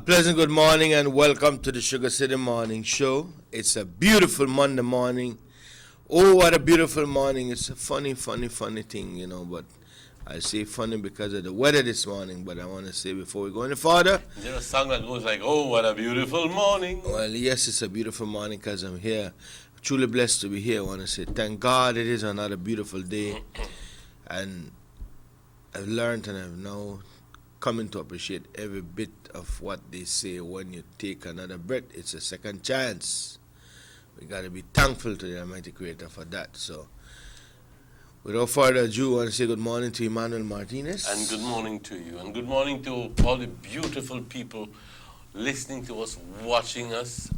A pleasant good morning and welcome to the Sugar City Morning Show. It's a beautiful Monday morning. Oh, what a beautiful morning. It's a funny thing, but I say funny because of the weather this morning. But I want to say before we go any further, Is there a song that goes like, oh, what a beautiful morning? well, yes, it's a beautiful morning because I'm here. Truly blessed to be here. I want to say thank God it is another beautiful day. And I've learned and I've now coming to appreciate every bit of what they say when you take another breath. It's a second chance. We got to be thankful to the Almighty Creator for that. So, without further ado, I want to say good morning to Emmanuel Martinez. And good morning to you. And good morning to all the beautiful people listening to us, watching us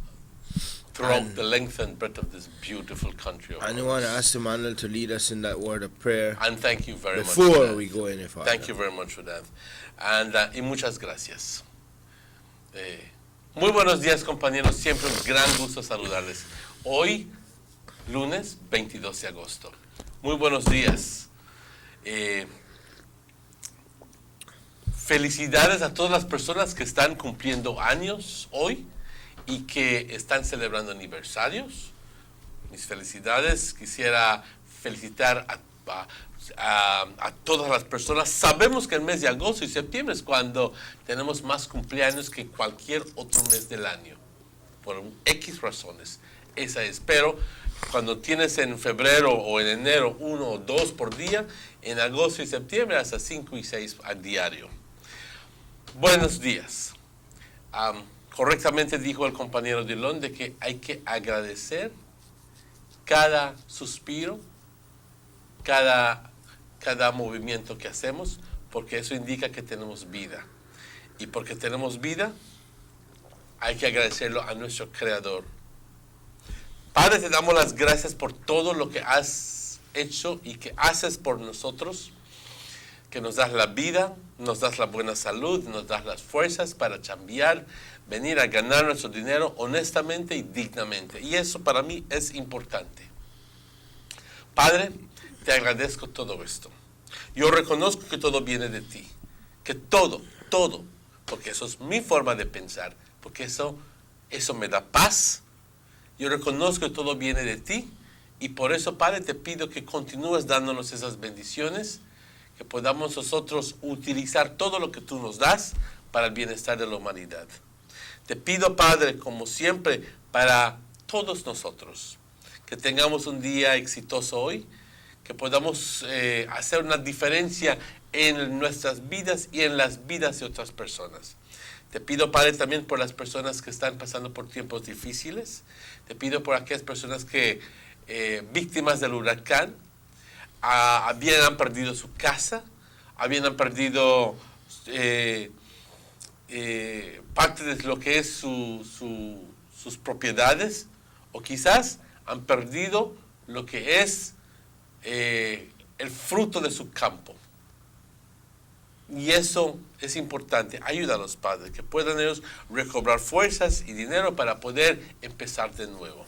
throughout the length and breadth of this beautiful country. And I want to ask Emmanuel to lead us in that word of prayer. And thank you very much. Before we go any further. Thank you very much for that. And, y muchas gracias. Muy buenos días, compañeros. Siempre un gran gusto saludarles. Hoy, lunes 22 de agosto. Muy buenos días. Felicidades a todas las personas que están cumpliendo años hoy y que están celebrando aniversarios. Mis felicidades. Quisiera felicitar a todas las personas. Sabemos que el mes de agosto y septiembre es cuando tenemos más cumpleaños que cualquier otro mes del año, por X razones. Esa es, pero cuando tienes en febrero o en enero 1 o 2 por día, en agosto y septiembre hasta 5 y 6 a diario. Buenos días. Correctamente dijo el compañero Dillon de que hay que agradecer cada suspiro, cada movimiento que hacemos, porque eso indica que tenemos vida. Y porque tenemos vida, hay que agradecerlo a nuestro Creador. Padre, te damos las gracias por todo lo que has hecho y que haces por nosotros, que nos das la vida, nos das la buena salud, nos das las fuerzas para chambear, venir a ganar nuestro dinero honestamente y dignamente. Y eso para mí es importante. Padre, te agradezco todo esto. Yo reconozco que todo viene de ti, que todo, porque eso es mi forma de pensar, porque eso me da paz. Yo reconozco que todo viene de ti y por eso, Padre, te pido que continúes dándonos esas bendiciones, que podamos nosotros utilizar todo lo que tú nos das para el bienestar de la humanidad. Te pido, Padre, como siempre, para todos nosotros, que tengamos un día exitoso hoy, que podamos hacer una diferencia en nuestras vidas y en las vidas de otras personas. Te pido, Padre, también por las personas que están pasando por tiempos difíciles. Te pido por aquellas personas que, víctimas del huracán, han perdido su casa, han perdido parte de lo que es sus propiedades, o quizás han perdido lo que es el fruto de su campo. Y eso es importante. Ayúdanos, Padre, que puedan ellos recobrar fuerzas y dinero para poder empezar de nuevo.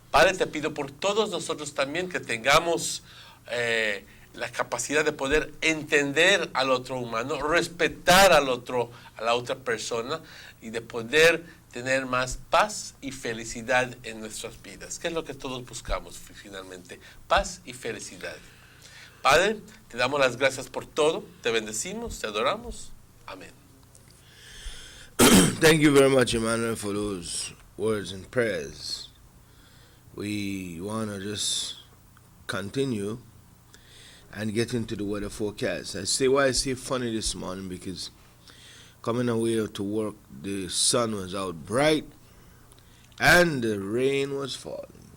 Padre, te pido por todos nosotros también que tengamos la capacidad de poder entender al otro humano, respetar a la otra persona y de poder tener más paz y felicidad en nuestras vidas, que es lo que todos buscamos finalmente, paz y felicidad. Padre, te damos las gracias por todo, te bendecimos, te adoramos. Amén. Thank you very much, Emmanuel, for those words and prayers. We want to just continue and get into the weather forecast. I say funny this morning because coming away to work, the sun was out bright and the rain was falling.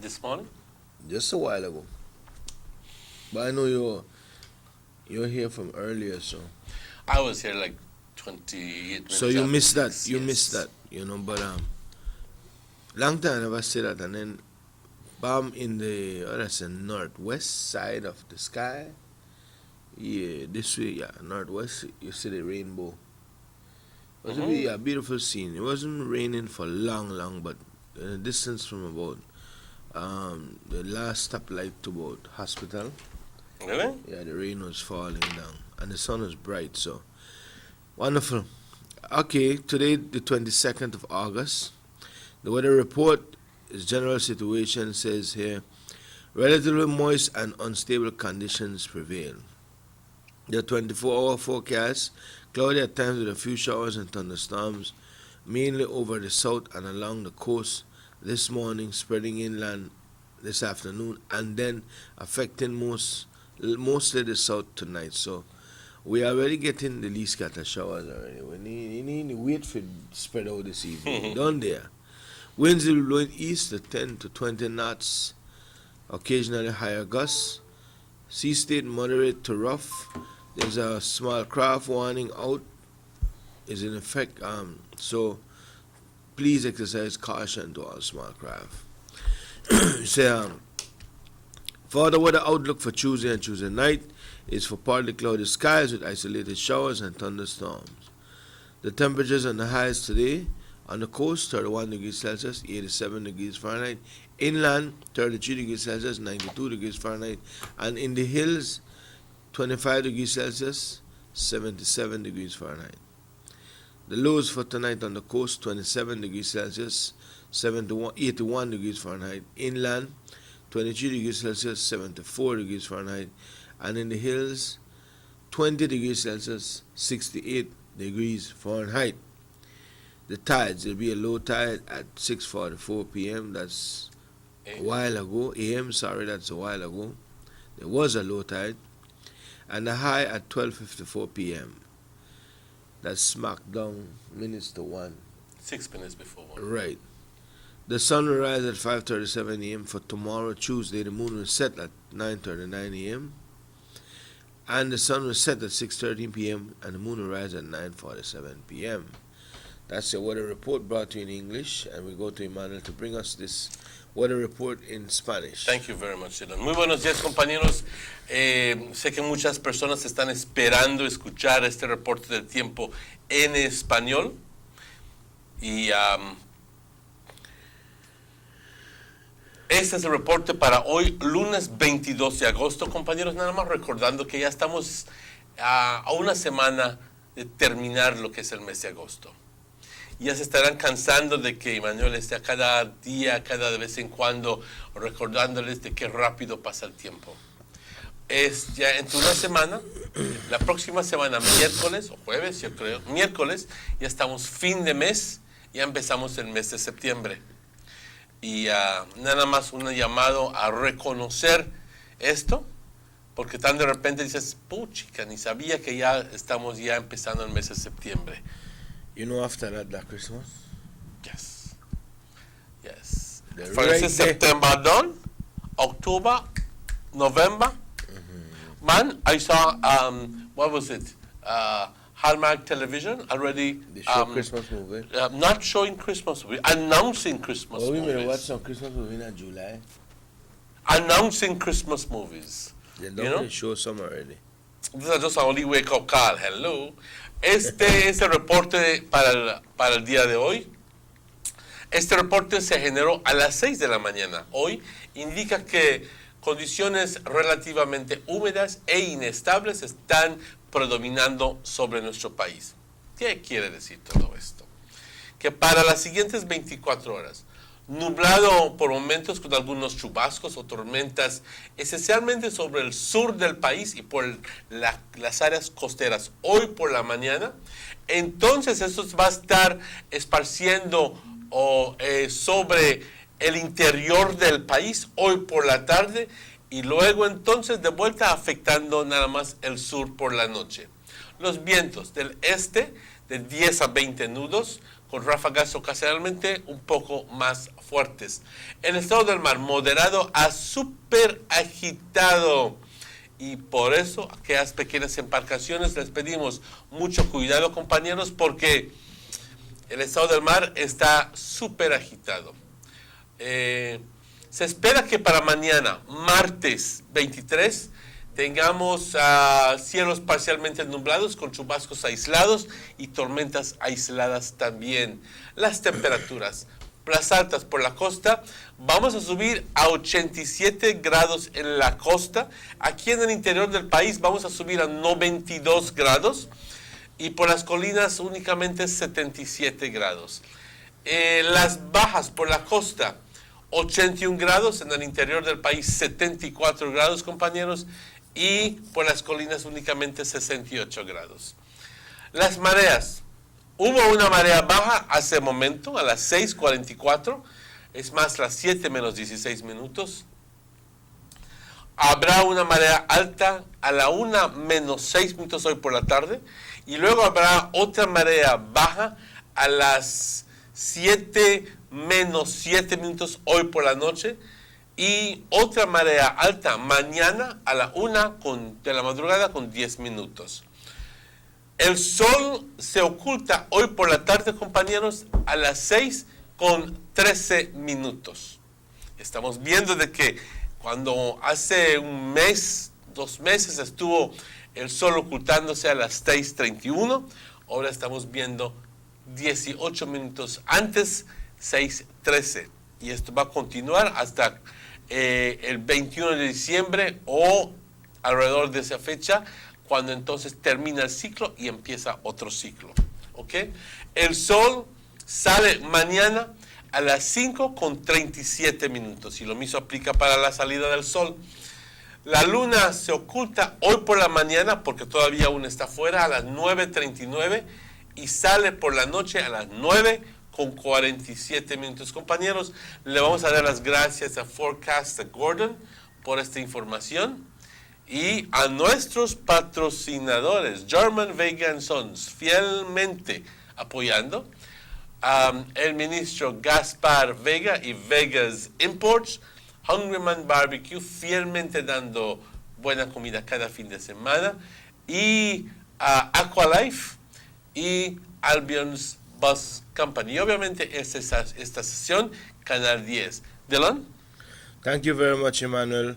This morning? Just a while ago. But I know you're here from earlier, so. I was here like 28 minutes. So you missed that. Yes. You missed that, but long time I never say that. And then bam in the that's the northwest side of the sky. Yeah, this way, northwest, you see the rainbow. It was a beautiful scene. It wasn't raining for long, but a distance from about the last stoplight to about hospital. Really? Yeah, the rain was falling down and the sun was bright, so Wonderful. Okay, today, the 22nd of August. The weather report is general situation says here relatively moist and unstable conditions prevail. The 24-hour forecast cloudy at times with a few showers and thunderstorms, mainly over the south and along the coast this morning, spreading inland this afternoon, and then affecting mostly the south tonight. So we are already getting the least scattered showers already. We need to wait for it to spread out this evening. Down there. Winds will be blowing east to 10 to 20 knots, occasionally higher gusts. Sea state moderate to rough. There's a small craft warning out is in effect. So please exercise caution to all small craft. So, for the weather outlook for Tuesday and Tuesday night is for partly cloudy skies with isolated showers and thunderstorms. The temperatures on the highs today on the coast 31 degrees Celsius, 87 degrees Fahrenheit. Inland 33 degrees Celsius, 92 degrees Fahrenheit. And in the hills 25 degrees Celsius, 77 degrees Fahrenheit. The lows for tonight on the coast 27 degrees Celsius, 81 degrees Fahrenheit. Inland 23 degrees Celsius, 74 degrees Fahrenheit. And in the hills 20 degrees Celsius, 68 degrees Fahrenheit. The tides, there'll be a low tide at 6:44 p.m. That's a while ago. A.m. Sorry, that's a while ago. There was a low tide. And the high at 12:54 p.m. That's smack down minutes to 1. 6 minutes before 1. Right. The sun will rise at 5:37 a.m. for tomorrow, Tuesday. The moon will set at 9:39 a.m. And the sun will set at 6:13 p.m. and the moon will rise at 9:47 p.m. That's the weather report brought to you in English, and we go to Emmanuel to bring us this weather report in Spanish. Thank you very much, Dylan. Muy buenos días, compañeros. Sé que muchas personas están esperando escuchar este reporte del tiempo en español. Y este es el reporte para hoy, lunes 22 de agosto. Compañeros, nada más recordando que ya estamos a una semana de terminar lo que es el mes de agosto. Ya se estarán cansando de que Emmanuel esté cada día, cada vez en cuando, recordándoles de qué rápido pasa el tiempo. Es ya entre una semana, la próxima semana, miércoles o jueves, yo creo, miércoles, ya estamos fin de mes, ya empezamos el mes de septiembre. Y nada más un llamado a reconocer esto, porque tan de repente dices, puchica, ni sabía que ya estamos ya empezando el mes de septiembre. You know, after that Christmas? Yes. Yes. The For right instance, day. September done, October, November. Man, I saw, what was it? Hallmark Television already. They show Christmas movie. Not showing Christmas movie, announcing Christmas Oh, we may movies. watch some Christmas movie in July. Announcing Christmas movies. They You know? don't show some already. These are just only wake up call. Hello. Este es el reporte para el día de hoy. Este reporte se generó a las 6 de la mañana. Hoy indica que condiciones relativamente húmedas e inestables están predominando sobre nuestro país. ¿Qué quiere decir todo esto? Que para las siguientes 24 horas, nublado por momentos con algunos chubascos o tormentas, esencialmente sobre el sur del país y por las áreas costeras hoy por la mañana. Entonces esto va a estar esparciendo sobre el interior del país hoy por la tarde y luego entonces de vuelta afectando nada más el sur por la noche. Los vientos del este de 10 a 20 nudos con ráfagas ocasionalmente un poco más fuertes. El estado del mar moderado a súper agitado. Y por eso, aquellas pequeñas embarcaciones les pedimos mucho cuidado, compañeros, porque el estado del mar está súper agitado. Se espera que para mañana, martes 23, tengamos cielos parcialmente nublados con chubascos aislados y tormentas aisladas también. Las temperaturas, las altas por la costa, vamos a subir a 87 grados en la costa. Aquí en el interior del país vamos a subir a 92 grados. y por las colinas únicamente 77 grados. Las bajas por la costa, 81 grados, en el interior del país 74 grados, compañeros, y por las colinas únicamente 68 grados. Las mareas. Hubo una marea baja hace un momento, a las 6:44, es más, las 7 menos 16 minutos. Habrá una marea alta a la 1 menos 6 minutos hoy por la tarde, y luego habrá otra marea baja a las 7 menos 7 minutos hoy por la noche, y otra marea alta mañana a la 1 de la madrugada con 10 minutos. El sol se oculta hoy por la tarde, compañeros, a las 6 con 13 minutos. Estamos viendo de que cuando hace un mes, 2 meses, estuvo el sol ocultándose a las 6:31, ahora estamos viendo 18 minutos antes, 6:13. Y esto va a continuar hasta el 21 de diciembre o alrededor de esa fecha, cuando entonces termina el ciclo y empieza otro ciclo. ¿Ok? El sol sale mañana a las 5:37 minutos, y lo mismo aplica para la salida del sol. La luna se oculta hoy por la mañana, porque todavía aún está fuera, a las 9:39, y sale por la noche a las 9:47 minutos. Compañeros, le vamos a dar las gracias a Forecast Gordon por esta información, y a nuestros patrocinadores, German Vega Sons, fielmente apoyando, el ministro Gaspar Vega y Vegas Imports, Hungryman Barbecue, fielmente dando buena comida cada fin de semana, y Aqualife y Albion's Bus Company. Y obviamente esta sesión, Canal 10. Dylan? Thank you very much, Emmanuel.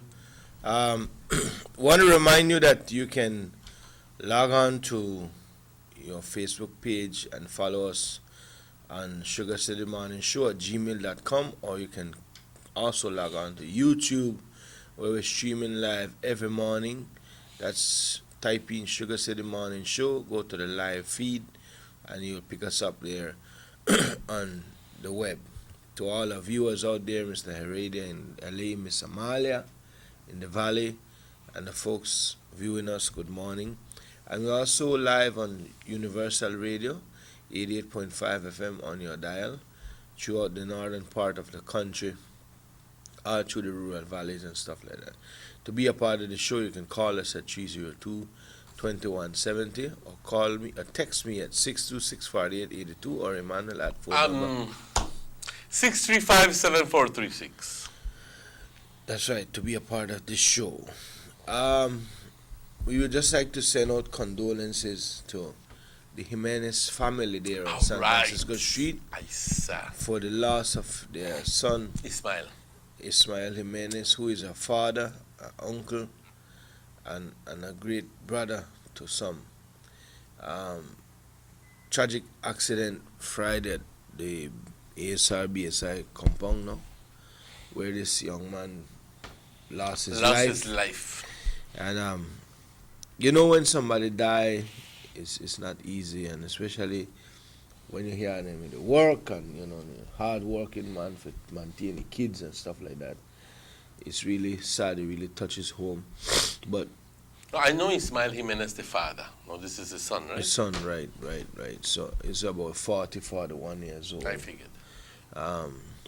Want to remind you that you can log on to your Facebook page and follow us on Sugar City Morning Show at gmail.com, or you can also log on to YouTube, where we're streaming live every morning. That's type in Sugar City Morning Show, go to the live feed, and you'll pick us up there on the web. To all our viewers out there, Mr. Heredia in LA, Miss Amalia in the Valley, and the folks viewing us, good morning. And we're also live on Universal Radio, 88.5 FM on your dial, throughout the northern part of the country, all through the rural valleys and stuff like that. To be a part of the show, you can call us at 302-2170, or call me, or text me at 626-4882, or Emmanuel at 635-7436. That's right, to be a part of this show. We would just like to send out condolences to the Jimenez family there on San Francisco Street for the loss of their son, Ismael Jimenez, who is a father, an uncle, and a great brother to some. Tragic accident Friday at the ASR BSI compound now, where this young man lost his life. And you know, when somebody die, it's not easy, and especially when you hear them in the work, and you know, the hard working man for maintaining the kids and stuff like that. It's really sad. It really touches home. But I know Ismael Jimenez, the father. No, this is the son, right? The son, right. So it's about 41 years old. I figured.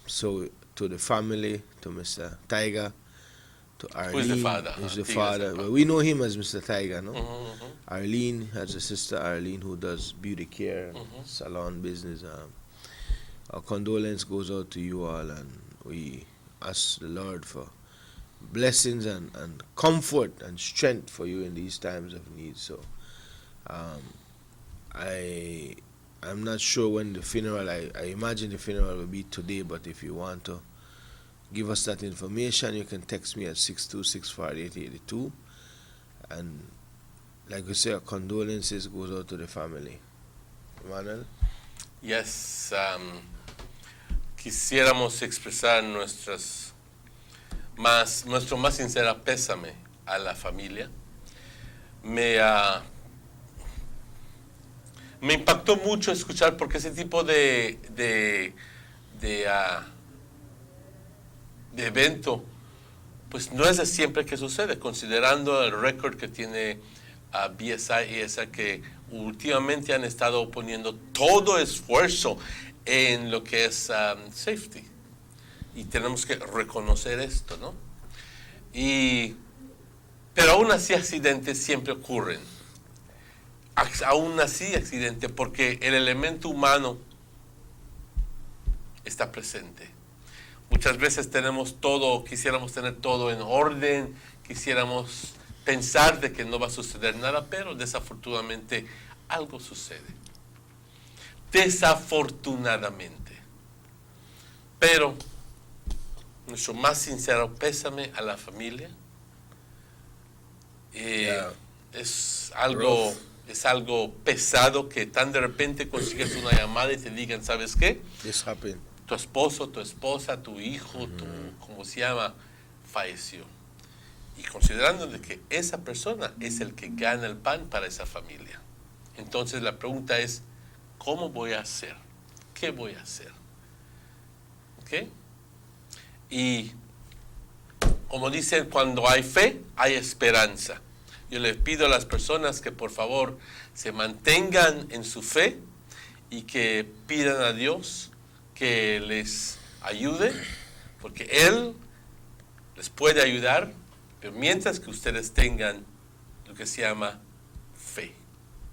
So to the family, to Mr. Tiger, to Arlene. Who is the father? He's the father. Well, we know him as Mr. Tiger, no? Mm-hmm. Arlene has a sister, Arlene, who does beauty care, salon business. Our condolence goes out to you all, and we ask the Lord for blessings and comfort and strength for you in these times of need. So I'm not sure when the funeral, I imagine the funeral will be today, but if you want to give us that information, you can text me at 626-4882. And like we say, our condolences goes out to the family. Emmanuel? Yes, quisiéramos expresar nuestro más sincera pésame a la familia. Me impactó mucho escuchar porque ese tipo de evento, pues no es de siempre que sucede, considerando el récord que tiene BSI y ESA, que últimamente han estado poniendo todo esfuerzo en lo que es safety. Y tenemos que reconocer esto, ¿no? Pero aún así accidentes siempre ocurren. Aún así accidentes, porque el elemento humano está presente. Muchas veces tenemos todo, quisiéramos tener todo en orden, quisiéramos pensar de que no va a suceder nada, pero desafortunadamente algo sucede. Desafortunadamente. Pero nuestro más sincero pésame a la familia. Es algo pesado que tan de repente consigues una llamada y te digan, ¿sabes qué? This happened. Tu esposo, tu esposa, tu hijo, ¿cómo se llama? Falleció. Y considerando de que esa persona es el que gana el pan para esa familia. Entonces la pregunta es, ¿cómo voy a hacer? ¿Qué voy a hacer? ¿Ok? Y como dicen, cuando hay fe, hay esperanza. Yo les pido a las personas que por favor se mantengan en su fe y que pidan a Dios que les ayude, porque Él les puede ayudar, pero mientras que ustedes tengan lo que se llama fe.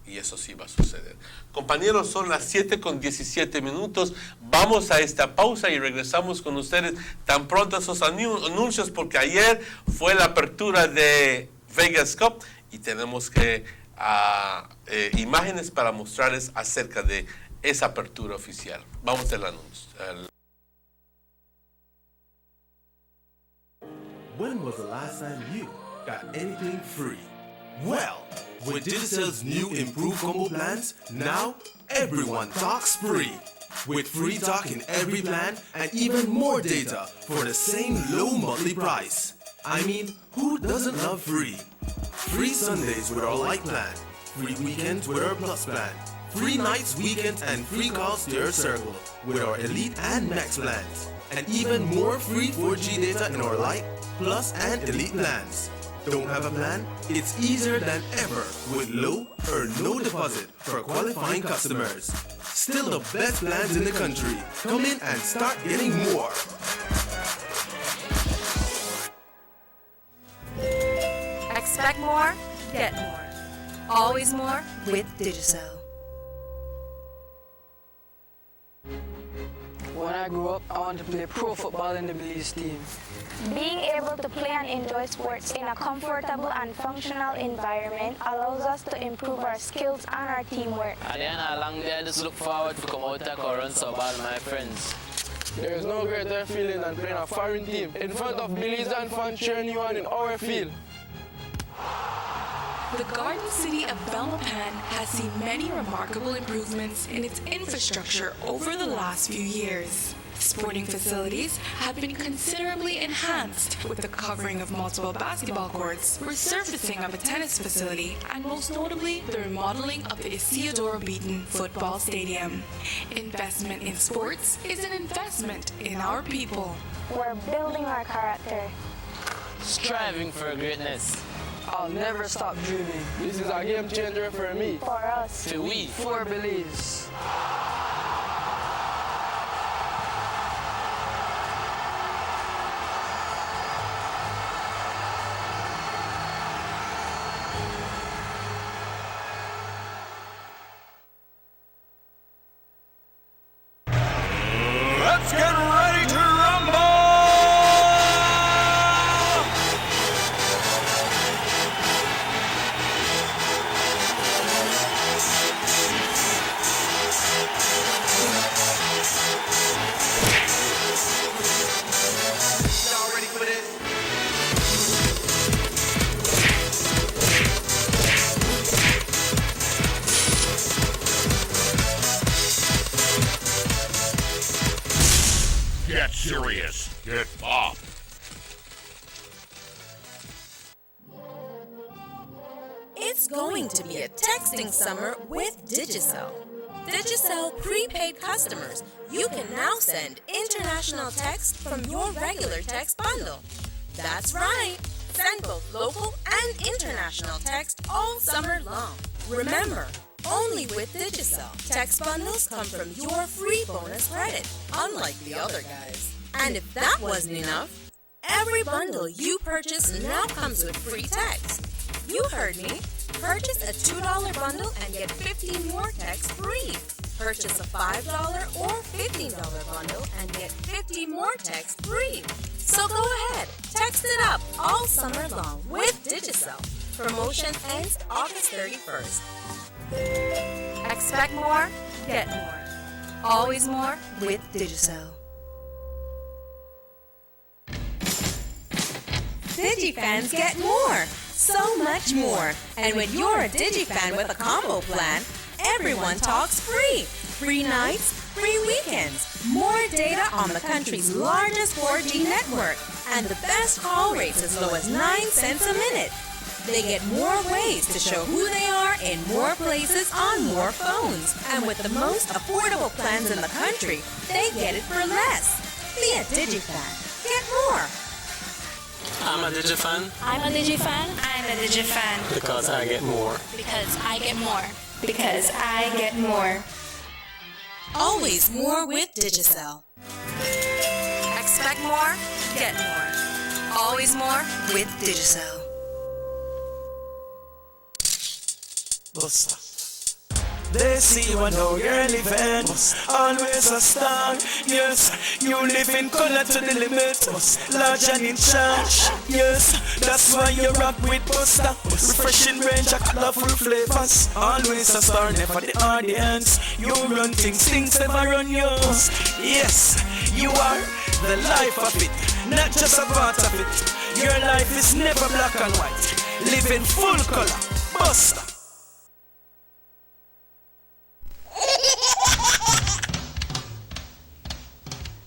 Y eso sí va a suceder. Compañeros, son las 7:17. Vamos a esta pausa y regresamos con ustedes tan pronto esos anuncios, porque ayer fue la apertura de Vegas Cup y tenemos que imágenes para mostrarles acerca de esa apertura oficial. Vamos al anuncio. When was the last time you got anything free? Well, with Digicel's new improved combo plans, now everyone talks free. With free talk in every plan and even more data for the same low monthly price. I mean, who doesn't love free? Free Sundays with our light plan, free weekends with our plus plan, free nights, weekends, and free calls to your circle with our elite and max plans. And even more free 4G data in our light, plus, and elite plans. Don't have a plan? It's easier than ever with low or no deposit for qualifying customers. Still the best plans in the country. Come in and start getting more. Expect more, get more. Always more with Digicel. When I grew up, I wanted to play pro football in the Belize team. Being able to play and enjoy sports in a comfortable and functional environment allows us to improve our skills and our teamwork. At the end of a long day, I just look forward to come out and run some ball with my friends. There is no greater feeling than playing a foreign team in front of Belizean fans cheering you on in our field. The Garden City of Belmopan has seen many remarkable improvements in its infrastructure over the last few years. Sporting facilities have been considerably enhanced with the covering of multiple basketball courts, resurfacing of a tennis facility, and most notably the remodeling of the Isidoro Beaton Football Stadium. Investment in sports is an investment in our people. We're building our character. Striving for greatness. I'll never stop dreaming. This is a game changer for me. For us. For we. For Belize. Let's get ready to rumble! Y'all ready for this? Get serious. Get popped. It's going to be a texting summer with Digicel. Digicel prepaid customers, you can now send international text from your regular text bundle. That's right. Send both local and international text all summer long. Remember, only with Digicel, text bundles come from your free bonus credit, unlike the other guys. And if that wasn't enough, every bundle you purchase now comes with free text. You heard me. Purchase a $2 bundle and get 15 more texts free. Purchase a $5 or $15 bundle and get 50 more texts free. So go ahead, text it up all summer long with Digicel. Promotion ends August 31st. Expect more, get more. Always more with Digicel. DigiFans get more, so much more. And when you're a DigiFan with a combo plan, everyone talks free. Free nights, free weekends, more data on the country's largest 4G network, and the best call rates as low as 9 cents a minute. They get more ways to show who they are in more places on more phones. And with the most affordable plans in the country, they get it for less. Be a DigiFan. Get more. I'm a Digifan. I'm a Digifan. I'm a Digifan. Because I get more. Because I get more. Because I get more. Always more with Digicel. Expect more, get more. Always more with Digicel. Buster. They see you and know you're living. Always a star. Yes, you live in color to the limit. Large and in charge. Yes, that's why you rock with Buster. Refreshing range of colorful flavors. Always a star, never the audience. You run things never run yours. Yes, you are the life of it, not just a part of it. Your life is never black and white. Live in full color. Buster.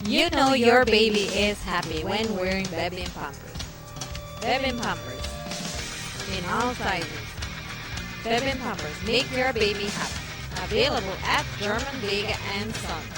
You know your baby is happy when wearing Bebin Pampers. Bebin Pampers in all sizes. Bebin Pampers make your baby happy. Available at German Vega and Sons.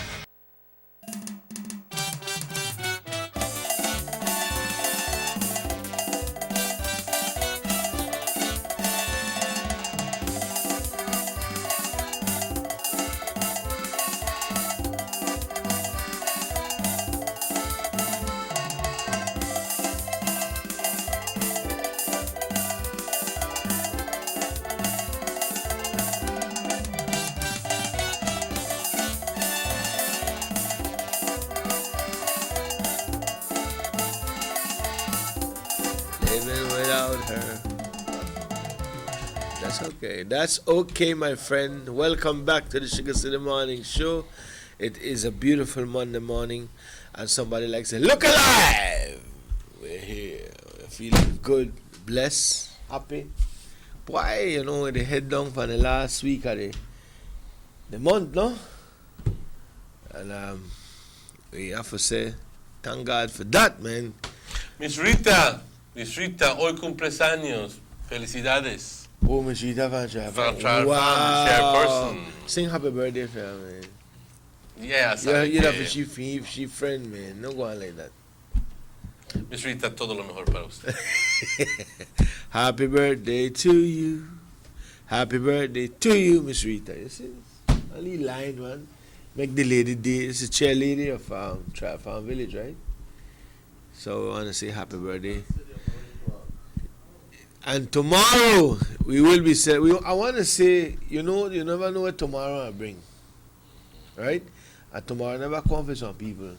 That's okay, my friend. Welcome back to the Sugar City Morning Show. It is a beautiful Monday morning, and somebody like to say, "Look alive!" We're here. We're feeling good, blessed, happy. Why, you know, they head down for the last week of the month, no? And we have to say, thank God for that, man. Miss Rita, hoy cumples años. Felicidades. Oh, Miss Rita Van Chairperson. Sing happy birthday for her, man. Yeah, you know, she friend, man. No go on like that. Miss Rita, todo lo mejor para usted. Happy birthday to you. Happy birthday to you, Miss Rita. You see? Only line, man. Make the lady day. It's a cheerleader of Farm Village, right? So we want to say happy birthday. And tomorrow we will be I want to say, you know, you never know what tomorrow will bring, right? And tomorrow never come for some people.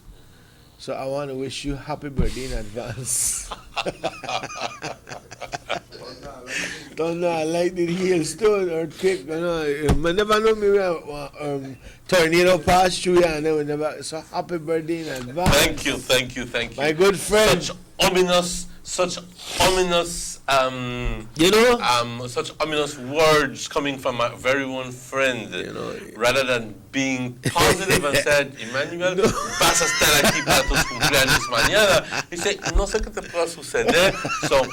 So I want to wish you happy birthday in advance. Don't know, I like the hailstone earthquake. You know, I never know me tornado pass through here and then we never. So happy birthday in advance. Thank you. My good friend. Such ominous, such ominous words coming from my very own friend. You know, rather than being positive and said, Emmanuel, vas a estar aquí para tus cumpleaños mañana. Dice, no sé qué te pueda suceder. So,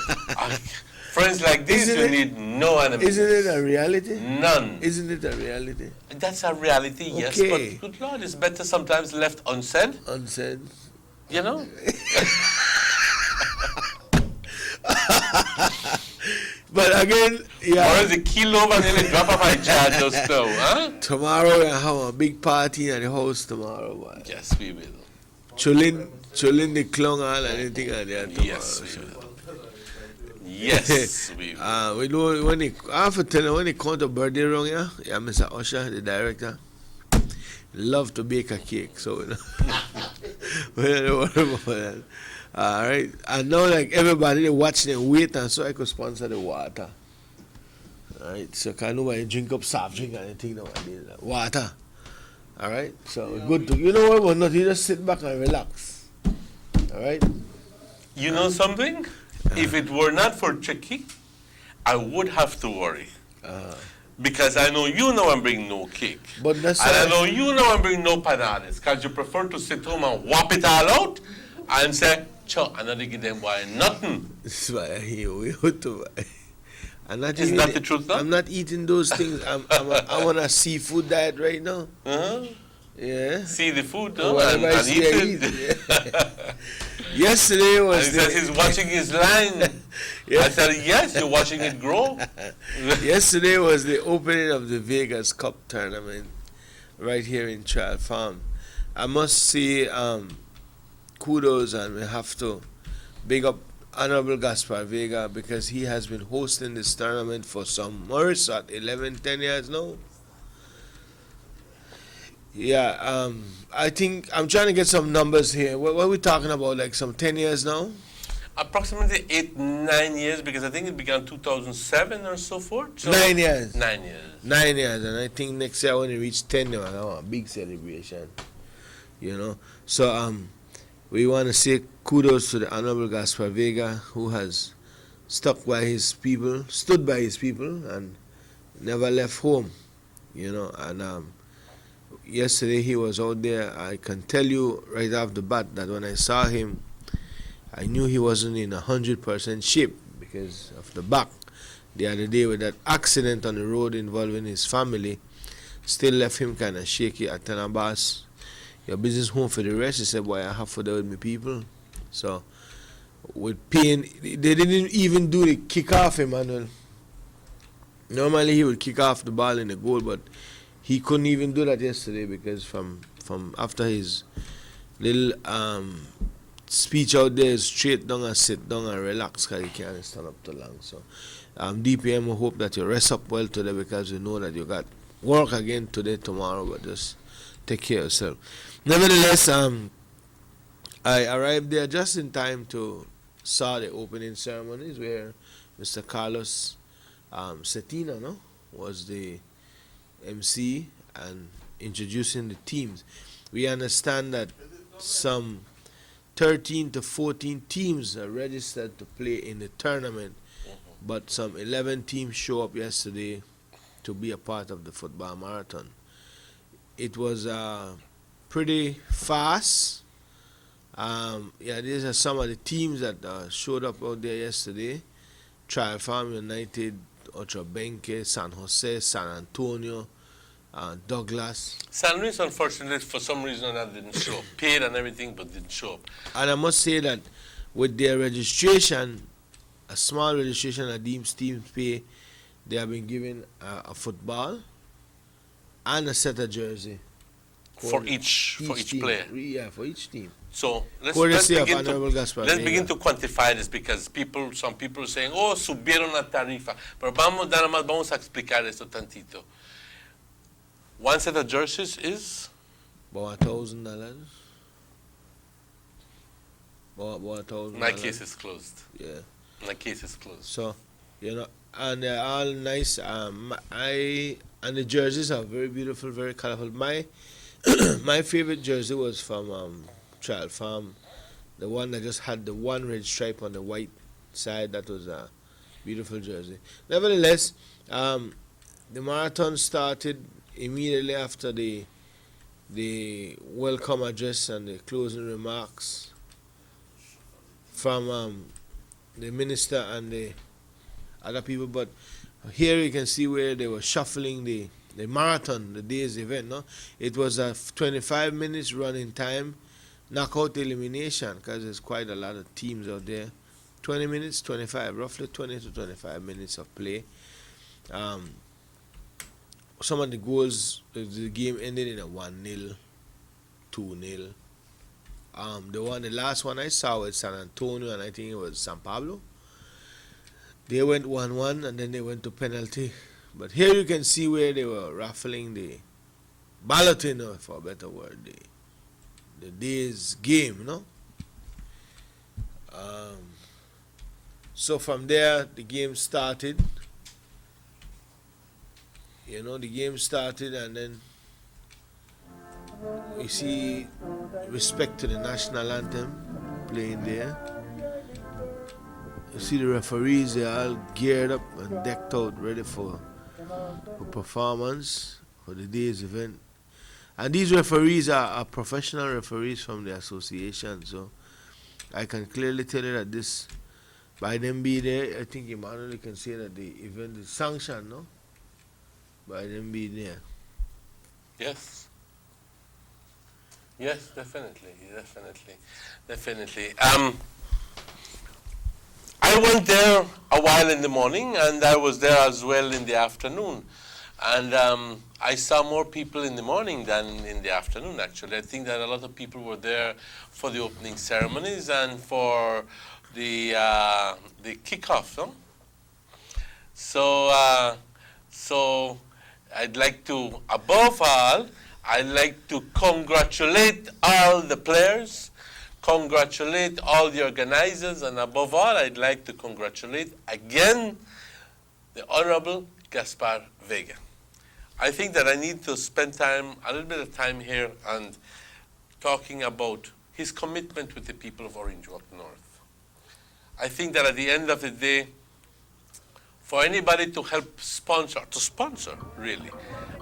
friends like this, you need no enemies. Isn't it a reality? None. Isn't it a reality? That's a reality, yes. Okay. But good Lord, it's better sometimes left unsaid. Unsaid. You know? But again, yeah. Or is the key over and nearly drop off my chat just now, huh? Tomorrow we have a big party at the house tomorrow. Boy. Yes, we will. Chulin the clown and anything like that tomorrow. Yes, we will. Yes, we will. We know when I have to tell you, when it comes to birthday wrong, yeah, Mr. Usher, the director, love to bake a cake, so we don't worry about that. All right, I know like everybody they watching and wait, and so I could sponsor the water. All right, so can nobody drink up soft drink or anything nowadays? Water. All right, so good to you know what? Well, not you just sit back and relax. All right. You know something? If it were not for Chicky, I would have to worry. Because I know you know I'm bringing no cake. But that's and I know you know I'm bringing no panades. Because you prefer to sit home and whop it all out and say, Cho, I'm not give them boy nothing. This is why I hear you to I'm not Isn't that the truth, though? I'm not eating those things. I'm on a seafood diet right now. Yeah. See the food, though, Whatever I and see, eat I it. eat. Yesterday was and he says he's watching his line. Yeah. I said, yes, you're watching it grow. Yesterday was the opening of the Vegas Cup tournament right here in Child Farm. I must say kudos, and we have to big up Honorable Gaspar Vega because he has been hosting this tournament for some months, 10 years now. Yeah, I think I'm trying to get some numbers here. What are we talking about? Like some 10 years now? Approximately 8-9 years, because I think it began 2007 or so forth. So 9 years. 9 years. 9 years, and I think next year when we reach 10, we're gonna have a big celebration. You know, so we want to say kudos to the Honorable Gaspar Vega, who has stood by his people, and never left home. You know, and yesterday he was out there. I can tell you right off the bat that when I saw him, I knew he wasn't in 100% shape because of the back. The other day with that accident on the road involving his family, still left him kind of shaky. I tell him, boss, your business home for the rest. He said, boy, I have to do with my people. So with pain, they didn't even do the kick off, Emmanuel. Normally he would kick off the ball in the goal, but he couldn't even do that yesterday because from after his little speech out there, straight down and sit down and relax because he can't stand up too long. So DPM, I hope that you rest up well today because we know that you got work again today, tomorrow, but just take care of yourself. Nevertheless, I arrived there just in time to saw the opening ceremonies where Mr. Carlos Cetina was the MC and introducing the teams. We understand that some 13 to 14 teams are registered to play in the tournament, but some 11 teams show up yesterday to be a part of the football marathon. It was pretty fast. These are some of the teams that showed up out there yesterday. Trial Farm United, Ocho Benque, San Jose, San Antonio, Douglas. San Luis, unfortunately, for some reason, that didn't show up. Paid and everything, but didn't show up. And I must say that with their registration, a small registration that these teams pay, they have been given a football and a set of jersey. For each team. player. Yeah, for each team. So let's begin to quantify this because some people are saying, oh, subieron la tarifa. Pero vamos a explicar esto tantito. One set of jerseys is? About $1,000. About $1,000. My case is closed. Yeah. My case is closed. So, and they're all nice. And the jerseys are very beautiful, very colorful. My favorite jersey was from Child Farm, the one that just had the one red stripe on the white side. That was a beautiful jersey. Nevertheless, the marathon started immediately after the welcome address and the closing remarks from the minister and the other people, but here you can see where they were shuffling the marathon, the day's event. No, it was a 25 minutes running time, knockout elimination, because there's quite a lot of teams out there. 20 minutes, 25, roughly 20 to 25 minutes of play. Some of the goals, the game ended in a 1-0, 2-0. The last one I saw was San Antonio, and I think it was San Pablo. They went 1-1, and then they went to penalty. But here you can see where they were raffling the balloting, for a better word, the day's game, no? So from there, the game started. The game started, and then we see respect to the national anthem playing there. You see the referees, they're all geared up and decked out, ready for performance for the day's event. And these referees are professional referees from the association, so I can clearly tell you that this, by them being there, I think Emmanuel can say that the event is sanctioned, no? By them being there. Yes. Yes, definitely. I went there a while in the morning, and I was there as well in the afternoon. And I saw more people in the morning than in the afternoon, actually. I think that a lot of people were there for the opening ceremonies and for the kickoff, no? So I'd like to, above all, I'd like to congratulate all the players, congratulate all the organizers, and above all, I'd like to congratulate again the Honorable Gaspar Vega. I think that I need to spend a little bit of time here and talking about his commitment with the people of Orange Walk North. I think that at the end of the day, for anybody to help sponsor really,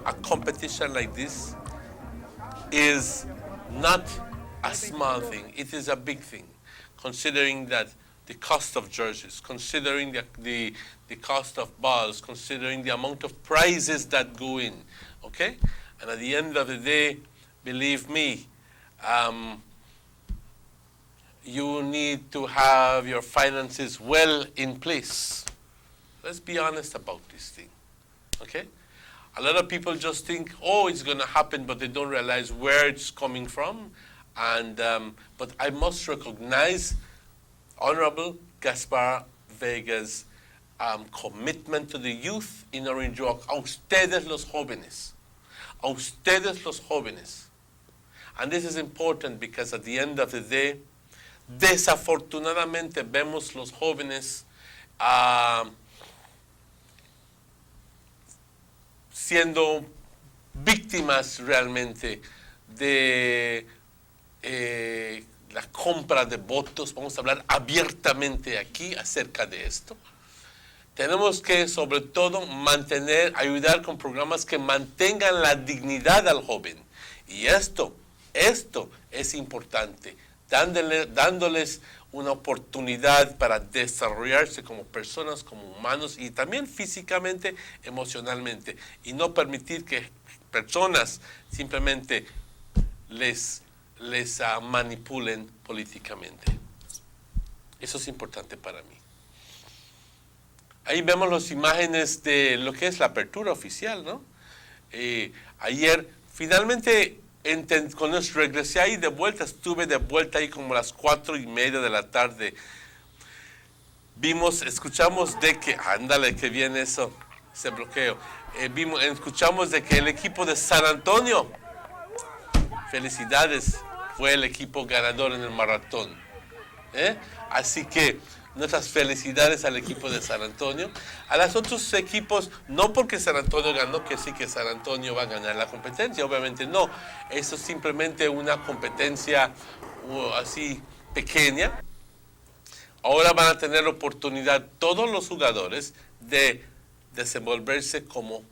a competition like this is not a small thing. It is a big thing, considering that the cost of jerseys, considering the cost of balls, considering the amount of prizes that go in, okay? And at the end of the day, believe me, you need to have your finances well in place. Let's be honest about this thing, okay? A lot of people just think, oh, it's going to happen, but they don't realize where it's coming from. And but I must recognize Honorable Gaspar Vega's commitment to the youth in Orange Walk. A ustedes los jóvenes. A ustedes los jóvenes. And this is important because at the end of the day, desafortunadamente vemos los jóvenes siendo víctimas realmente de la compra de votos. Vamos a hablar abiertamente aquí acerca de esto. Tenemos que, sobre todo, ayudar con programas que mantengan la dignidad al joven. Y esto es importante, dándoles una oportunidad para desarrollarse como personas, como humanos y también físicamente, emocionalmente. Y no permitir que personas simplemente les manipulen políticamente. Eso es importante para mí. Ahí vemos las imágenes de lo que es la apertura oficial, ¿no? Ayer, finalmente, cuando regresé ahí de vuelta, estuve de vuelta ahí como a las 4:30 de la tarde. Escuchamos de que, ándale, que bien eso, ese bloqueo. Escuchamos de que el equipo de San Antonio, felicidades, fue el equipo ganador en el maratón. Así que nuestras felicidades al equipo de San Antonio. A los otros equipos, no porque San Antonio ganó, que sí que San Antonio va a ganar la competencia, obviamente no. Eso es simplemente una competencia así pequeña. Ahora van a tener la oportunidad todos los jugadores de desenvolverse como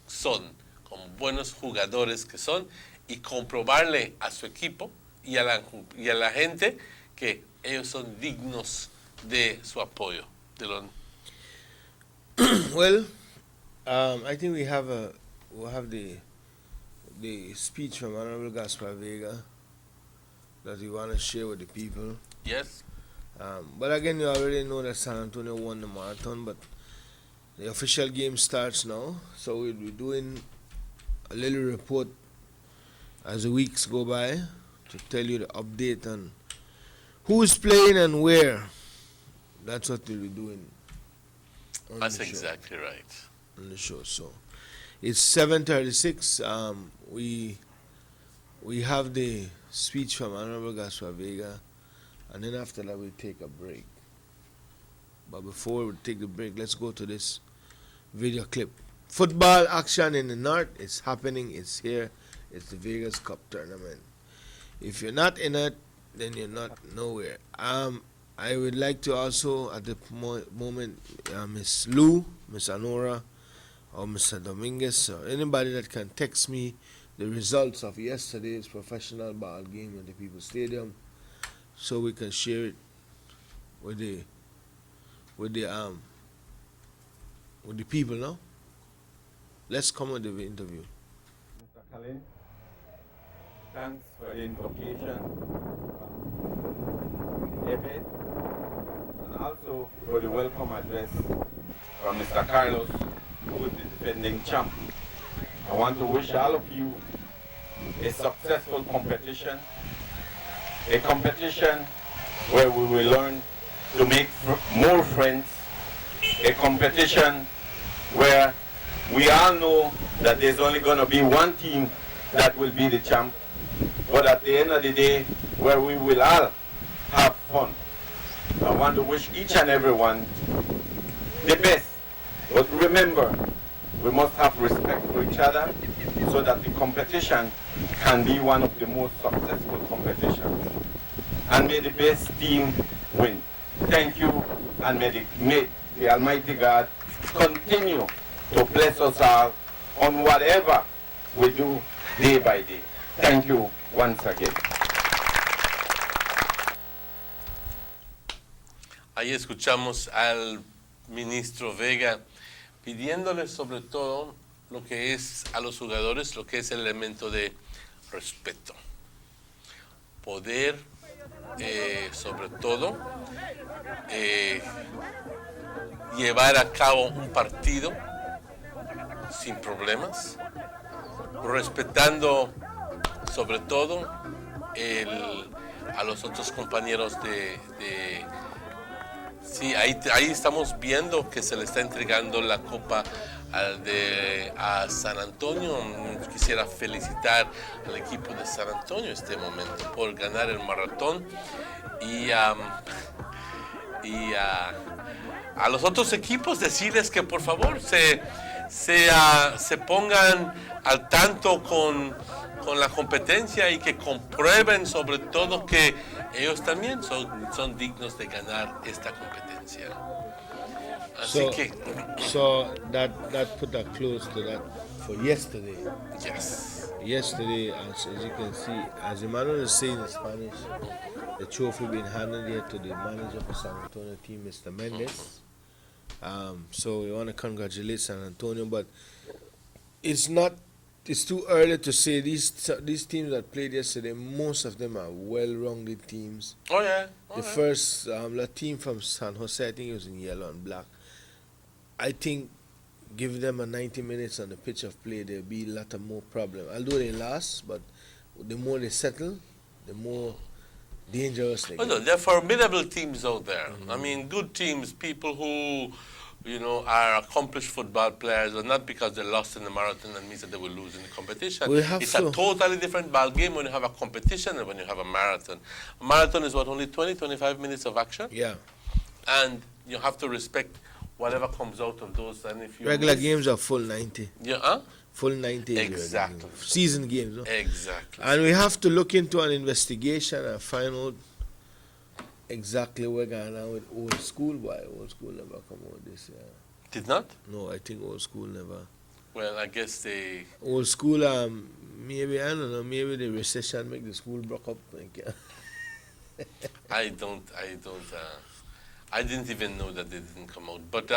son, como buenos jugadores que son, y comprobarle a su equipo y a la gente que ellos son dignos de su apoyo. Well, I think we'll have the speech from Honorable Gaspar Vega that we want to share with the people. Yes. But again, you already know that San Antonio won the marathon, but the official game starts now, so we'll be doing a little report as the weeks go by to tell you the update on who's playing and where. That's what we'll be doing. That's exactly right. On the show, so it's 7:36. We have the speech from Honorable Gaspar Vega, and then after that we take a break. But before we take the break, let's go to this video clip. Football action in the north is happening. It's here. It's the Vegas Cup tournament. If you're not in it, then you're not nowhere. I would like to also at the moment, Miss Lou, Miss Anora, or Mr. Dominguez, or anybody that can text me the results of yesterday's professional ball game at the People's Stadium, so we can share it with the people now. Let's come with the interview. Mr. Kalin, thanks for the invocation from David, and also for the welcome address from Mr. Carlos, who is the defending champ. I want to wish all of you a successful competition, a competition where we will learn to make more friends, a competition where we all know that there's only going to be one team that will be the champ, but at the end of the day, where we will all have fun. I want to wish each and every one the best, but remember, we must have respect for each other so that the competition can be one of the most successful competitions. And may the best team win. Thank you, and may the Almighty God continue to bless us all on whatever we do day by day. Thank you once again. Ahí escuchamos al ministro Vega pidiéndole sobre todo lo que es a los jugadores, lo que es el elemento de respeto. Poder, sobre todo, llevar a cabo un partido sin problemas, respetando sobre todo a los otros compañeros sí, ahí estamos viendo que se le está entregando la copa a San Antonio. Quisiera felicitar al equipo de San Antonio en este momento por ganar el maratón y a los otros equipos decirles que por favor se pongan al tanto con la competencia y que comprueben sobre todo que ellos también son dignos de ganar esta competencia. Así que so that put a close to that for yesterday. Yes. Yesterday, as you can see, as Emmanuel is saying in Spanish, the trophy being handed here to the manager of the San Antonio team, Mr. Mendez. So we want to congratulate San Antonio, but it's too early to say these teams that played yesterday, most of them are well-rounded teams. Oh yeah. The first the team from San Jose, I think it was in yellow and black. I think give them a 90 minutes on the pitch of play, there'll be a lot of more problem. Although they lost, but the more they settle, the more dangerous they get. No, they're formidable teams out there. Mm-hmm. I mean, good teams, people who, are accomplished football players, and not because they lost in the marathon that means that they will lose in the competition. It's a totally different ball game when you have a competition and when you have a marathon. A marathon is only 20, 25 minutes of action? Yeah. And you have to respect whatever comes out of those. And if you regular games are full 90. Yeah, huh? Full 90. Exactly. Season games. No? Exactly. And we have to look into an investigation and find out exactly what's going on with Old School. Why Old School never come out this year? Did not? No, I think Old School never. Well, I guess they... Old School, maybe, I don't know, maybe the recession make the school broke up. I didn't even know that they didn't come out. But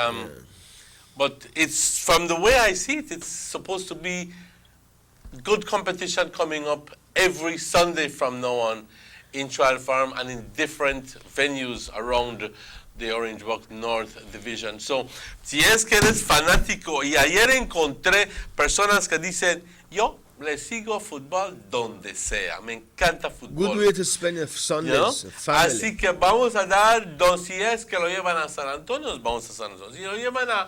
But it's, from the way I see it, it's supposed to be good competition coming up every Sunday from now on in Trial Farm and in different venues around the Orange Walk North Division. So, si es que eres fanático, y ayer encontré personas que dicen, yo le sigo fútbol donde sea, me encanta fútbol. Good way to spend your Sundays, family. Así que vamos a dar, si es que lo llevan a San Antonio, vamos a San Antonio. Si lo llevan a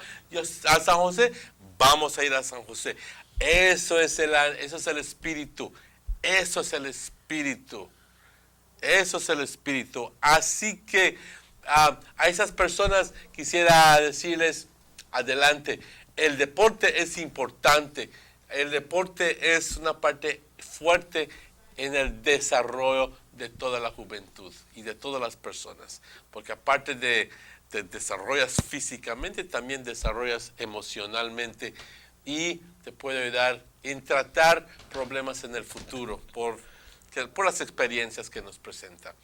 San José, vamos a ir a San José. Eso es el espíritu. Eso es el espíritu. Eso es el espíritu. Así que a esas personas quisiera decirles, adelante, el deporte es importante. El deporte es una parte fuerte en el desarrollo de toda la juventud y de todas las personas. Porque aparte de desarrollas físicamente, también desarrollas emocionalmente y te puede ayudar en tratar problemas en el futuro por las experiencias que nos presenta.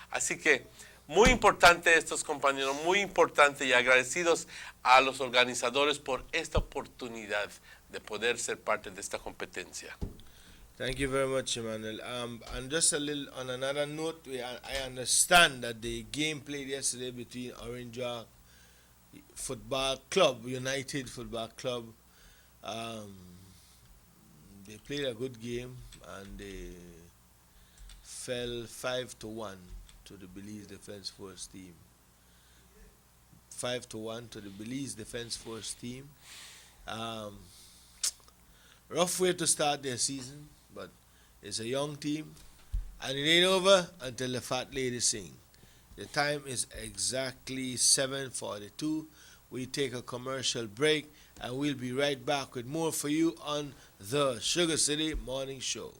Así que muy importante estos compañeros, muy importante, y agradecidos a los organizadores por esta oportunidad de poder ser parte de esta competencia. Thank you very much, Emmanuel. And just a little on another note, I understand that the game played yesterday between Orange Walk Football Club, United Football Club, they played a good game and they fell 5-1 to the Belize Defense Force team. 5-1 to the Belize Defense Force team. Rough way to start their season, but it's a young team, and it ain't over until the fat lady sing. The time is exactly 7:42. We take a commercial break, and we'll be right back with more for you on the Sugar City Morning Show.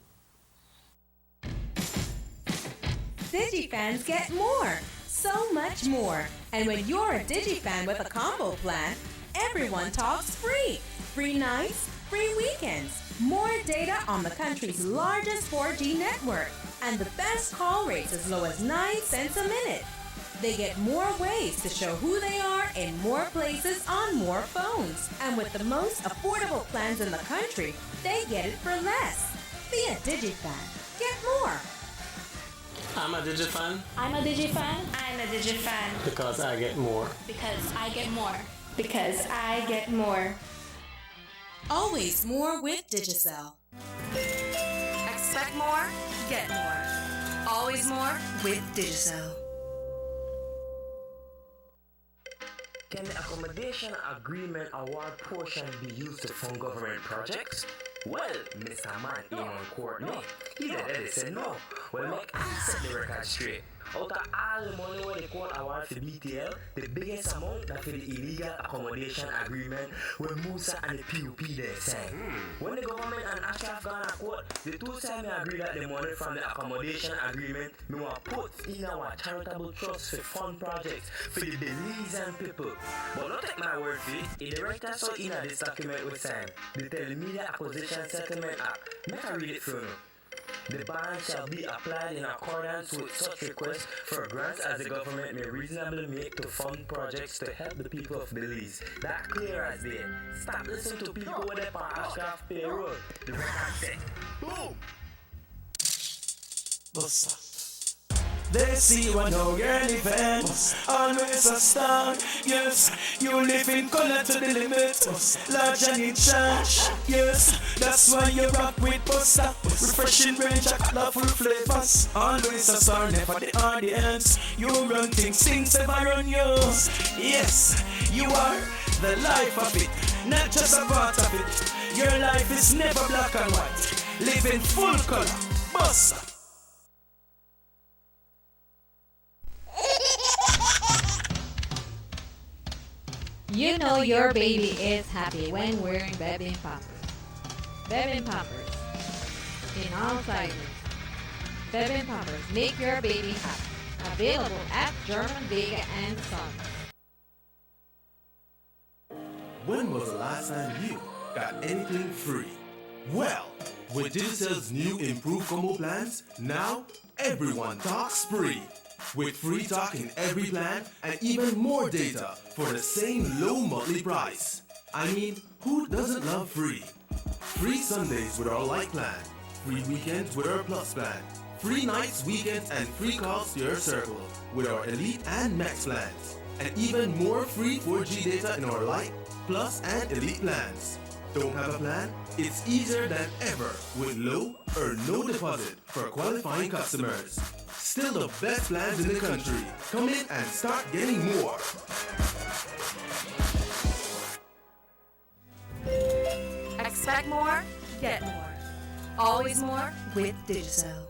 DigiFans get more, so much more. And when you're a DigiFan with a combo plan, everyone talks free. Free nights, free weekends, more data on the country's largest 4G network, and the best call rates as low as 9 cents a minute. They get more ways to show who they are in more places on more phones. And with the most affordable plans in the country, they get it for less. Be a DigiFan. Get more. I'm a DigiFan. I'm a DigiFan. I'm a DigiFan. Because I get more. Because I get more. Because I get more. Always more with Digicel. Expect more, get more. Always more with Digicel. Can the accommodation agreement award portion be used to fund government projects? Well, Mr. Man in on court, no. He did say no. Well, make I set the record straight. Out of all the money where the court award for BTL, the biggest amount that for the illegal accommodation agreement where Musa and the PUP they sang. When the government and Ashraf gone to court, the two sides agree that the money from the accommodation agreement we want put in our charitable trust for fund projects for the Belizean people. But not take my word for it, if the writer saw in this document we signed, they tell the Media Acquisition Settlement Act. Make I read it for you. The ban shall be applied in accordance with such requests for grants as the government may reasonably make to fund projects to help the people of Belize. That clear as day. Stop listening to people with their Ashraf payroll. The record set. Boom! Bossa. They see what no girl event. Always a star. Yes, you live in color to the limit. Large and in charge. Yes, that's why you rock with Bossa. Refreshing range of colorful flavors. Always a star, never the audience. You run things ever run yours. Yes, you are the life of it, not just a part of it. Your life is never black and white. Live in full color. Bossa. You know your baby is happy when wearing baby pampers. Baby pampers in all sizes. Baby pampers make your baby happy. Available at German Vega and Sons. When was the last time you got anything free? Well, with Digicel's new improved combo plans, now everyone talks free. With free talk in every plan and even more data for the same low monthly price. I mean, who doesn't love free? Free Sundays with our light plan, free weekends with our plus plan, free nights, weekends, and free calls to your circle with our elite and max plans, and even more free 4G data in our light, plus, and elite plans. Don't have a plan? It's easier than ever with low or no deposit for qualifying customers. Still the best plans in the country. Come in and start getting more. Expect more, get more. Always more with Digicel.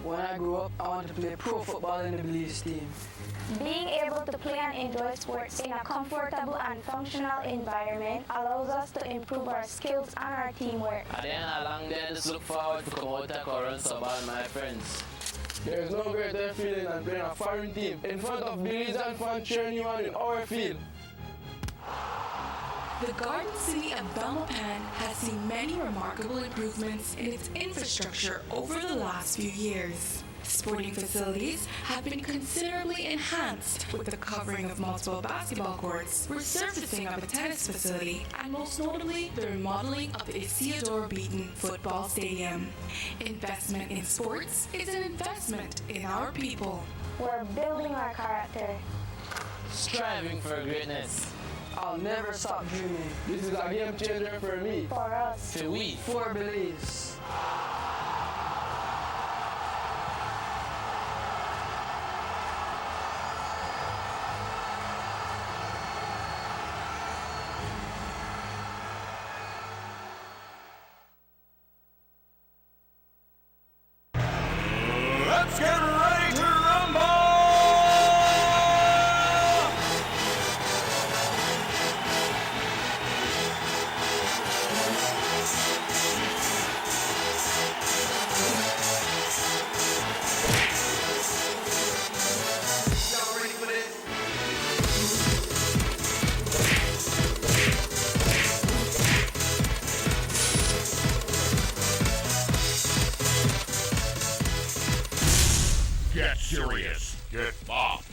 When I grew up, I wanted to play pro football in the Belize team. Being able to play and enjoy sports in a comfortable and functional environment allows us to improve our skills and our teamwork. At the end of a long day, I just look forward to come out and run some ball with my friends. There is no greater feeling than playing a foreign team in front of Belizean fans cheering you on in our field. The Garden City of Belmopan has seen many remarkable improvements in its infrastructure over the last few years. Sporting facilities have been considerably enhanced with the covering of multiple basketball courts, resurfacing of a tennis facility, and most notably the remodeling of the Isidore Beaton Football Stadium. Investment in sports is an investment in our people. We're building our character. Striving for greatness. I'll never stop dreaming. This is a game changer for me. For us. For we. For Belize. Let's get ready to rumble! Y'all ready for this? Get serious. Get pop.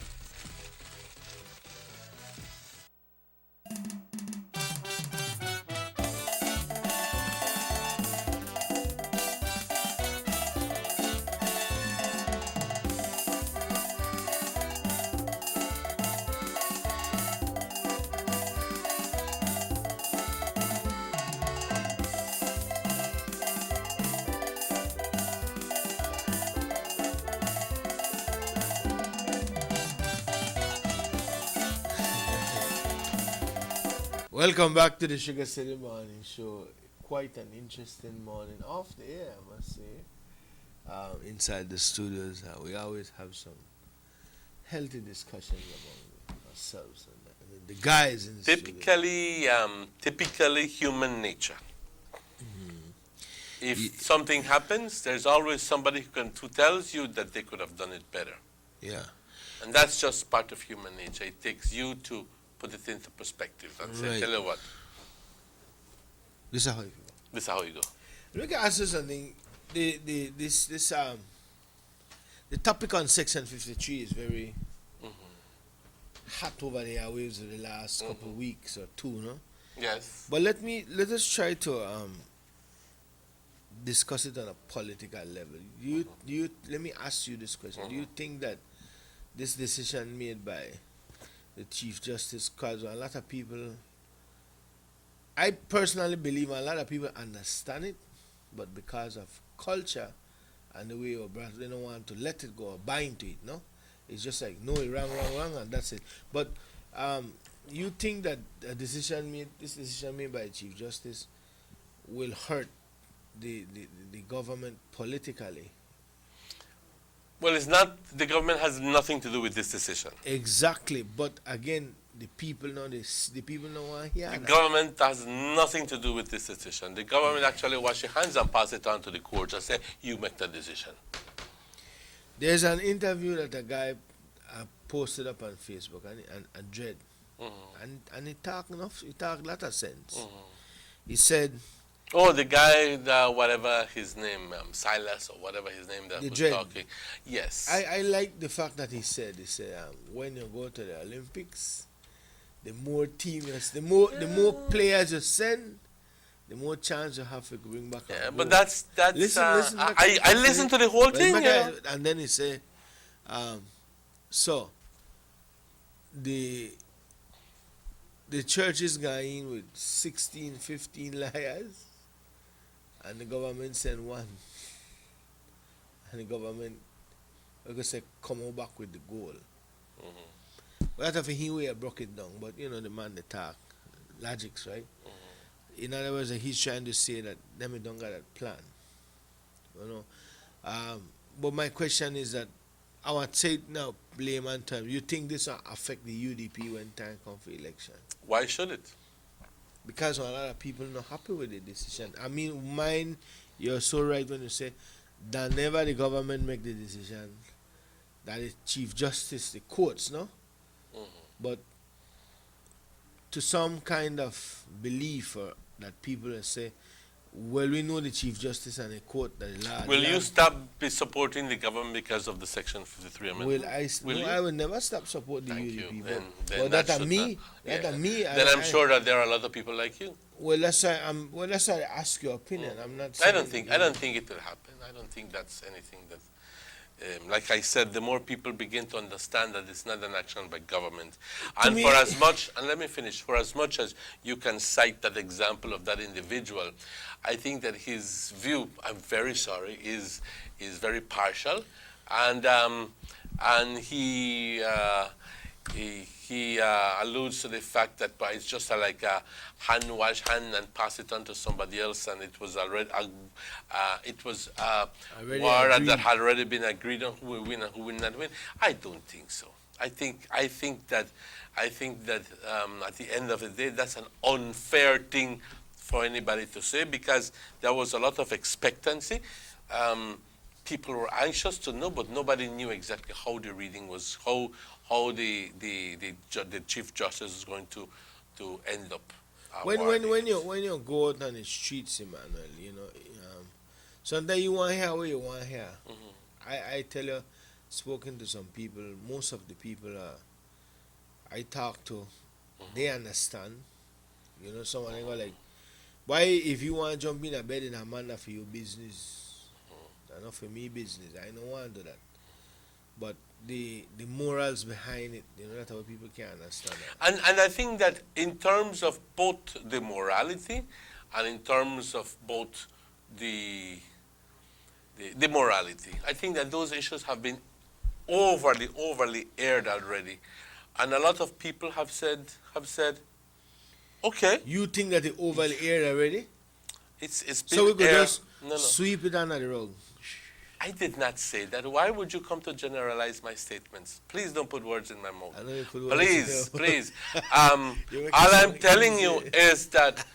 Welcome back to the Sugar City Morning Show. Quite an interesting morning off the air, I must say. Inside the studios, we always have some healthy discussions among ourselves and the guys in the studio. Typically human nature. If something happens, there's always somebody who tells you that they could have done it better. Yeah. And that's just part of human nature. It takes you to put it into perspective and say, Right. tell you what, This is how you go. this is how you go. Let me ask you something. The topic on Section 53 is very hot over the airwaves of the last couple of weeks or two, no? Yes. But let us try to discuss it on a political level. Let me ask you this question. Do you think that this decision made by the Chief Justice, because a lot of people, I personally believe a lot of people understand it, but because of culture and the way our brothers, they don't want to let it go or bind to it, no? It's just like, no, wrong, and that's it. But you think that this decision made by Chief Justice will hurt the government politically? Well, it's not, the government has nothing to do with this decision. Exactly, but again, the people know this. The people know why. Yeah. The government has nothing to do with this decision. The government actually wash their hands and pass it on to the courts and say, you make the decision. There's an interview that a guy posted up on Facebook and Dread, and he talked a lot of sense. He said, Oh, the guy, whatever his name, Silas or whatever his name that The was Dread. talking. Yes. I like the fact that he said when you go to the Olympics, the more teams, the more players you send, the more chance you have to bring back. Yeah, a but goal. that's Listen, I listened to the whole thing. And then he said, so the church is going with 16, 15 liars, and the government send one, and the government, like I say, come on back with the goal. But that's he way I broke it down. But you know the man they talk logics, right? In other words, he's trying to say that them don't got that plan. You know. But my question is that I would say it now, layman terms, you think this will affect the UDP when time comes for election? Why should it? Because a lot of people not happy with the decision. I mean, mine, you're so right when you say that never the government make the decision, that the Chief Justice, the courts, no? But to some kind of belief that people will say, well, we know the Chief Justice and the court, that the law. Will you stop supporting the government because of the Section 53 amendment? I will never stop supporting the UDP. Then But that that me. Then I'm sure that there are a lot of people like you. Well, that's why I ask your opinion. I'm not. I don't think it will happen. I don't think that's anything that. Like I said, the more people begin to understand that it's not an action by government, and for as much, and let me finish, for as much as you can cite that example of that individual, I think that his view, I'm very sorry, is very partial, and he alludes to the fact that it's just like a wash hand and pass it on to somebody else, and it was already war that had already been agreed on who will win and who will not win. I don't think so. I think that at the end of the day, that's an unfair thing for anybody to say, because there was a lot of expectancy. People were anxious to know, but nobody knew exactly how the reading was, how the Chief Justice is going to end up. When you go out on the streets, Emmanuel, you know, sometimes you want to hear what you want to hear. I tell you, spoken to some people, most of the people I talk to, they understand. You know, someone they go like, why if you want to jump in a bed in a manner for your business, not for me business, I don't want to do that. But the morals behind it, you know, that's how people can understand that. And I think that in terms of both the morality and in terms of both the morality, I think that those issues have been overly aired already. And a lot of people have said, okay. You think that they overly aired already? It's been so we could aired. just sweep it under the rug. I did not say that. Why would you come to generalize my statements? Please don't put words in my mouth. Please. All I'm telling you is that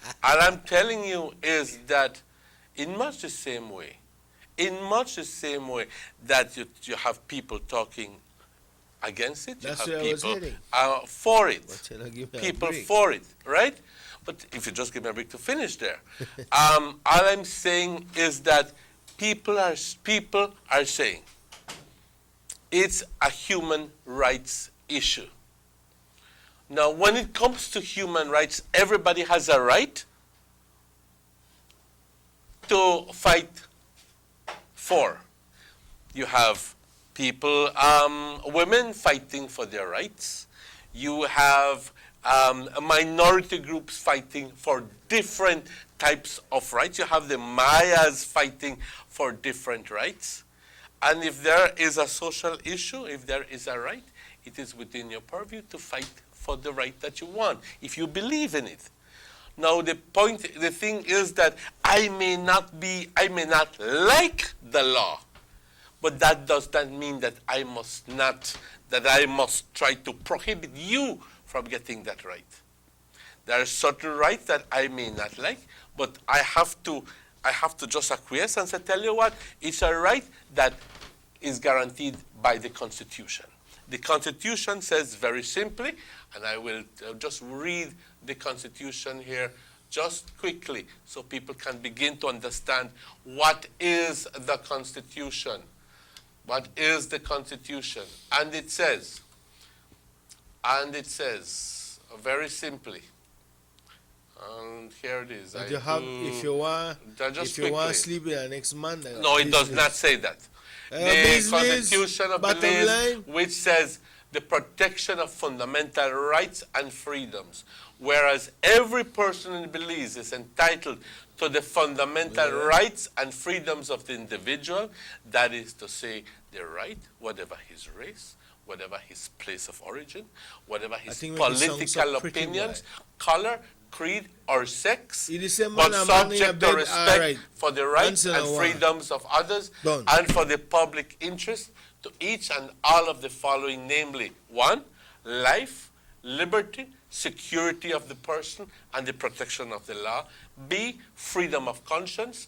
in much the same way that you have people talking against it, that's you have people for it. People for it, right? But if you just give me a break to finish there, all I'm saying is that people are saying it's a human rights issue. Now, when it comes to human rights, everybody has a right to fight for. You have people, women fighting for their rights. You have minority groups fighting for different types of rights. You have the Mayas fighting for different rights. And if there is a social issue, if there is a right, it is within your purview to fight for the right that you want, if you believe in it. Now the thing is that I may not like the law, but that does not mean that I must try to prohibit you from getting that right. There are certain rights that I may not like, but I have to just acquiesce and say, tell you what, it's a right that is guaranteed by the Constitution. The Constitution says very simply, and I will just read the Constitution here just quickly, so people can begin to understand what is the Constitution. What is the Constitution? And it says, very simply, and here it is. But if you want to sleep with the next man, no, it does not say that. The Constitution of Belize, which says the protection of fundamental rights and freedoms, whereas every person in Belize is entitled to the fundamental rights and freedoms of the individual, that is to say, the right, whatever his race, whatever his place of origin, whatever his political opinions, color, creed, or sex, but subject to respect for the rights and freedoms of others and for the public interest to each and all of the following, namely, 1, life, liberty, security of the person, and the protection of the law. B, freedom of conscience,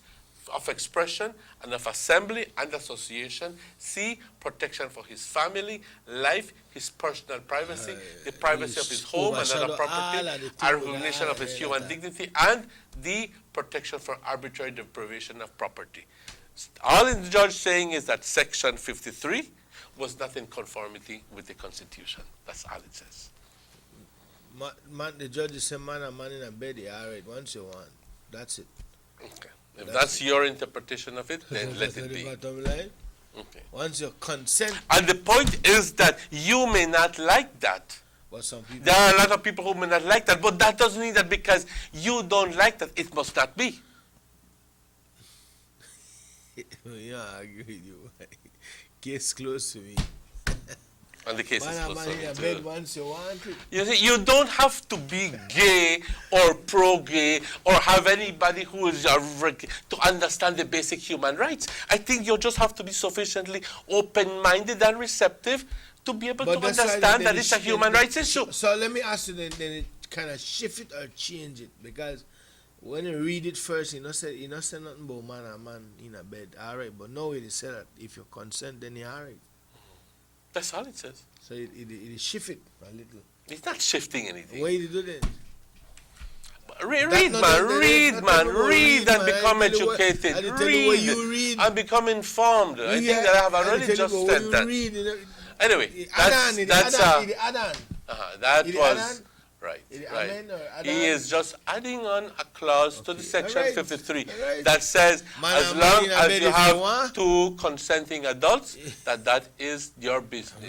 of expression, and of assembly and association. C, protection for his family, life, his personal privacy, the privacy of his home and other property, and recognition of his human dignity. And D, protection for arbitrary deprivation of property. All the judge saying is that Section 53 was not in conformity with the Constitution. That's all it says. Man, the judge is a man and man in a bed, all right, once you want. That's it. Okay. If that's your interpretation of it, then let it be. Okay. Once you consent. And the point is that you may not like that. But some people, there are a lot of people who may not like that, but that doesn't mean that because you don't like that, it must not be. Yeah, I agree with you. Case close to me. And the case is close to me too. Once you want it. You see, you don't have to be gay or pro-gay or have anybody who is to understand the basic human rights. I think you just have to be sufficiently open-minded and receptive to be able to understand that it's a human rights issue. So let me ask you then it kind of shift it or change it, because when you read it first, you know say nothing about man and man in a bed, all right. But now it say that if you consent, then you're all right. That's all it says. So it shift it a little. It's not shifting anything. Why you do that? Read and become educated. Read and become informed. I think that I have already just said that. Anyway, that was right. He is just adding on a clause to the Section 53 that says as long as you have 2 consenting adults, that is your business.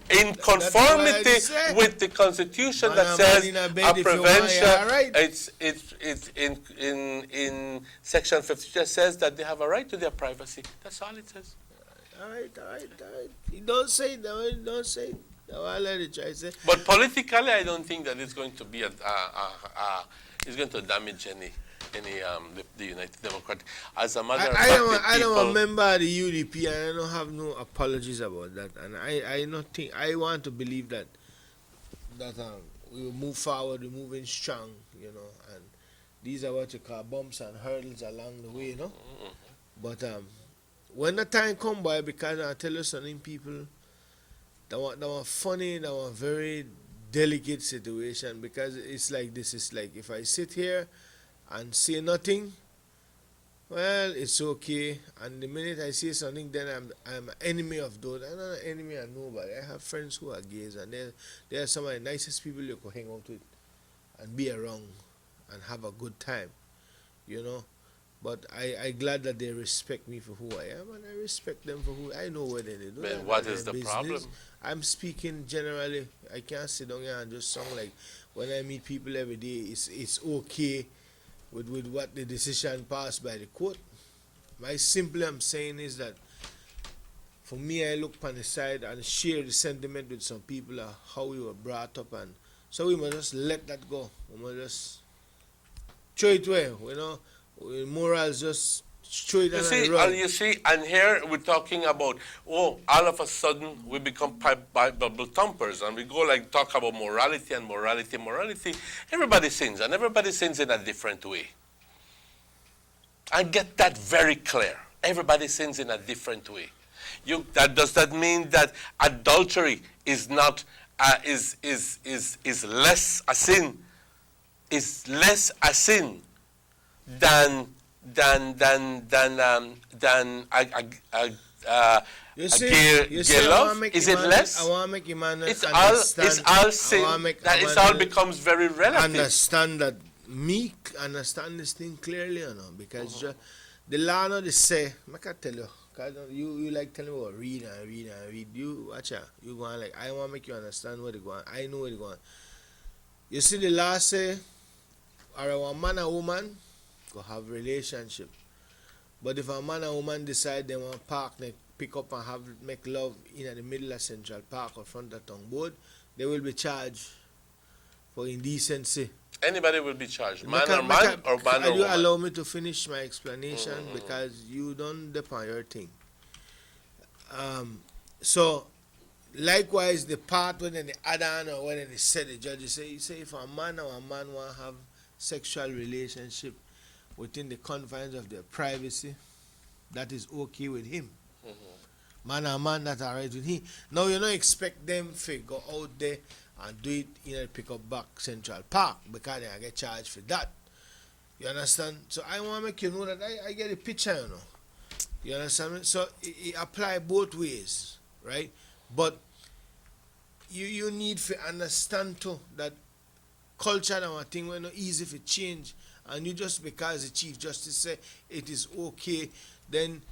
In conformity with the Constitution that says a prevention, it's in Section 53 says that they have a right to their privacy. That's all it says. All right. He don't say that. Don't say. No, I'll let it try say. But politically, I don't think that it's going to be it's going to damage any the United Democratic. As a matter of fact, I don't remember the UDP, and I don't have no apologies about that. And I want to believe that we will move forward, we're moving strong, you know. And these are what you call bumps and hurdles along the way, you know. But when the time come by, because I tell you something, people. That was funny, that was very delicate situation, because it's like this. It's like if I sit here and say nothing, well, it's okay. And the minute I say something, then I'm an enemy of those. I'm not an enemy of nobody. I have friends who are gays, and they're some of the nicest people you could hang out with and be around and have a good time, you know. But I glad that they respect me for who I am, and I respect them for who I know what they do. But what is the problem? I'm speaking generally. I can't sit down here and just sound like when I meet people every day, it's okay with what the decision passed by the court. My simply I'm saying is that for me, I look on the side and share the sentiment with some people of how we were brought up, and so we must just let that go. We must just throw it away, you know. Morals just straight on the road. You see, and here we're talking about, all of a sudden we become Bible thumpers, and we go like talk about morality and morality. Everybody sins, and everybody sins in a different way. I get that very clear. Everybody sins in a different way. Does that mean that adultery is not is less a sin is less a sin than You see, gay love? Is it less? I want to make Emmanuel It's understand. all sin. That it all becomes very relative. Understand that me understand this thing clearly, you know, because the law not say. I can tell you, cause you like telling me about read. You watch out. You going like I want to make you understand where they going. I know where they going. You see, the law say, or a man and woman go have relationship, but if a man and woman decide they want park, they pick up and make love in the middle of Central Park or front of Tongue Board, they will be charged for indecency. Anybody will be charged, man or man or man or woman. You woman. allow me to finish my explanation because you don't depend on your thing. So, likewise, the part when they add on or when they say the judge say if a man or a man want to have sexual relationship within the confines of their privacy, that is okay with him. Man and man, that's all right with him. Now, you don't expect them to go out there and do it in a pick-up back Central Park because they get charged for that. You understand? So I want to make you know that I get a picture, you know. You understand me? So it apply both ways, right? But you need to understand too that culture and one thing we're not easy to change. And you just because the Chief Justice say it is okay, then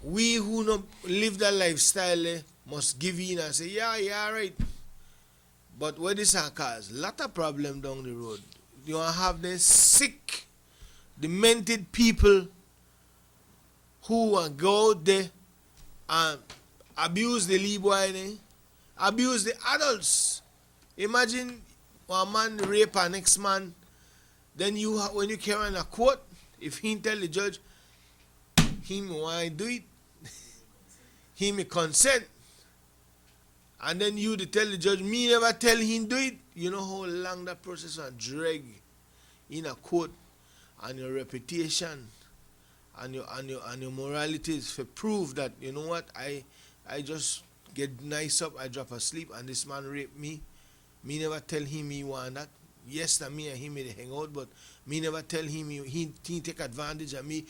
we who not live that lifestyle must give in and say, yeah, right. But what this cause lot of problem down the road. You have the sick, demented people who go out there and abuse the little boy, abuse the adults. Imagine one man rape an next man, then you when you carry on a court, if he tell the judge, him why do it, him consent, and then you to tell the judge, me never tell him do it. You know how long that process will drag in a court, and your reputation and your morality is for prove that, you know what, I just get nice up, I drop asleep, and this man raped me. Me never tell him he want that. Yes, that me and him may hang out, but me never tell him he take advantage of me.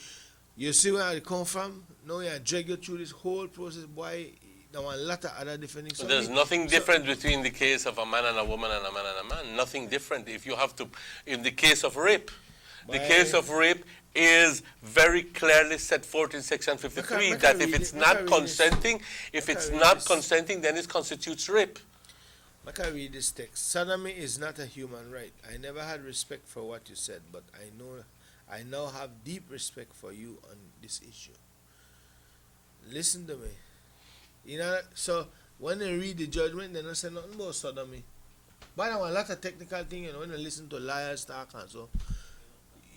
You see where I come from? Now I drag you through this whole process, boy. There are a lot of other different things. There's nothing different between the case of a man and a woman and a man and a man. Nothing different. If you have to, in the case of rape, the case of rape is very clearly set forth in Section 53 that if it's not consenting, then it constitutes rape. I can read this text. Sodomy is not a human right. I never had respect for what you said, but I now have deep respect for you on this issue. Listen to me. You know, so when they read the judgment, they don't say nothing about sodomy. But there are a lot of technical things, you know, when they listen to lawyers talk and so,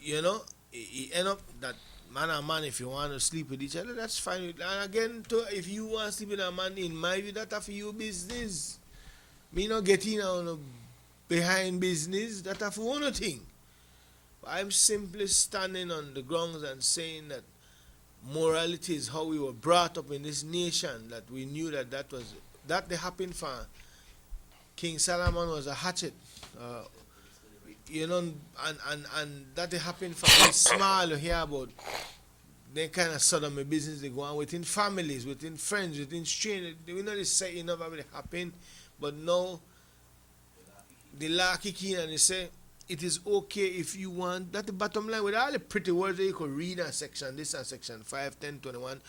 you know, it end up that man and man, if you want to sleep with each other, that's fine. And again, if you want to sleep with a man, in my view, that's for your business. Me not getting on behind business, that's for one thing. I'm simply standing on the grounds and saying that morality is how we were brought up in this nation, that we knew that that happened for King Solomon was a hatchet, you know, and that happened for me small here about they kind of sodomy business they go on within families, within friends, within strangers. We know this say enough of it happen, but now the law kick in and they say it is okay if you want. That's the bottom line with all the pretty words that you could read in section this and section 5, 10, 21.